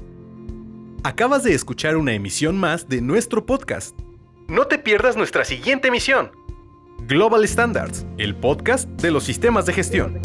Speaker 1: Acabas de escuchar una emisión más de nuestro podcast. No te pierdas nuestra siguiente emisión. Global Standards, el podcast de los sistemas de gestión.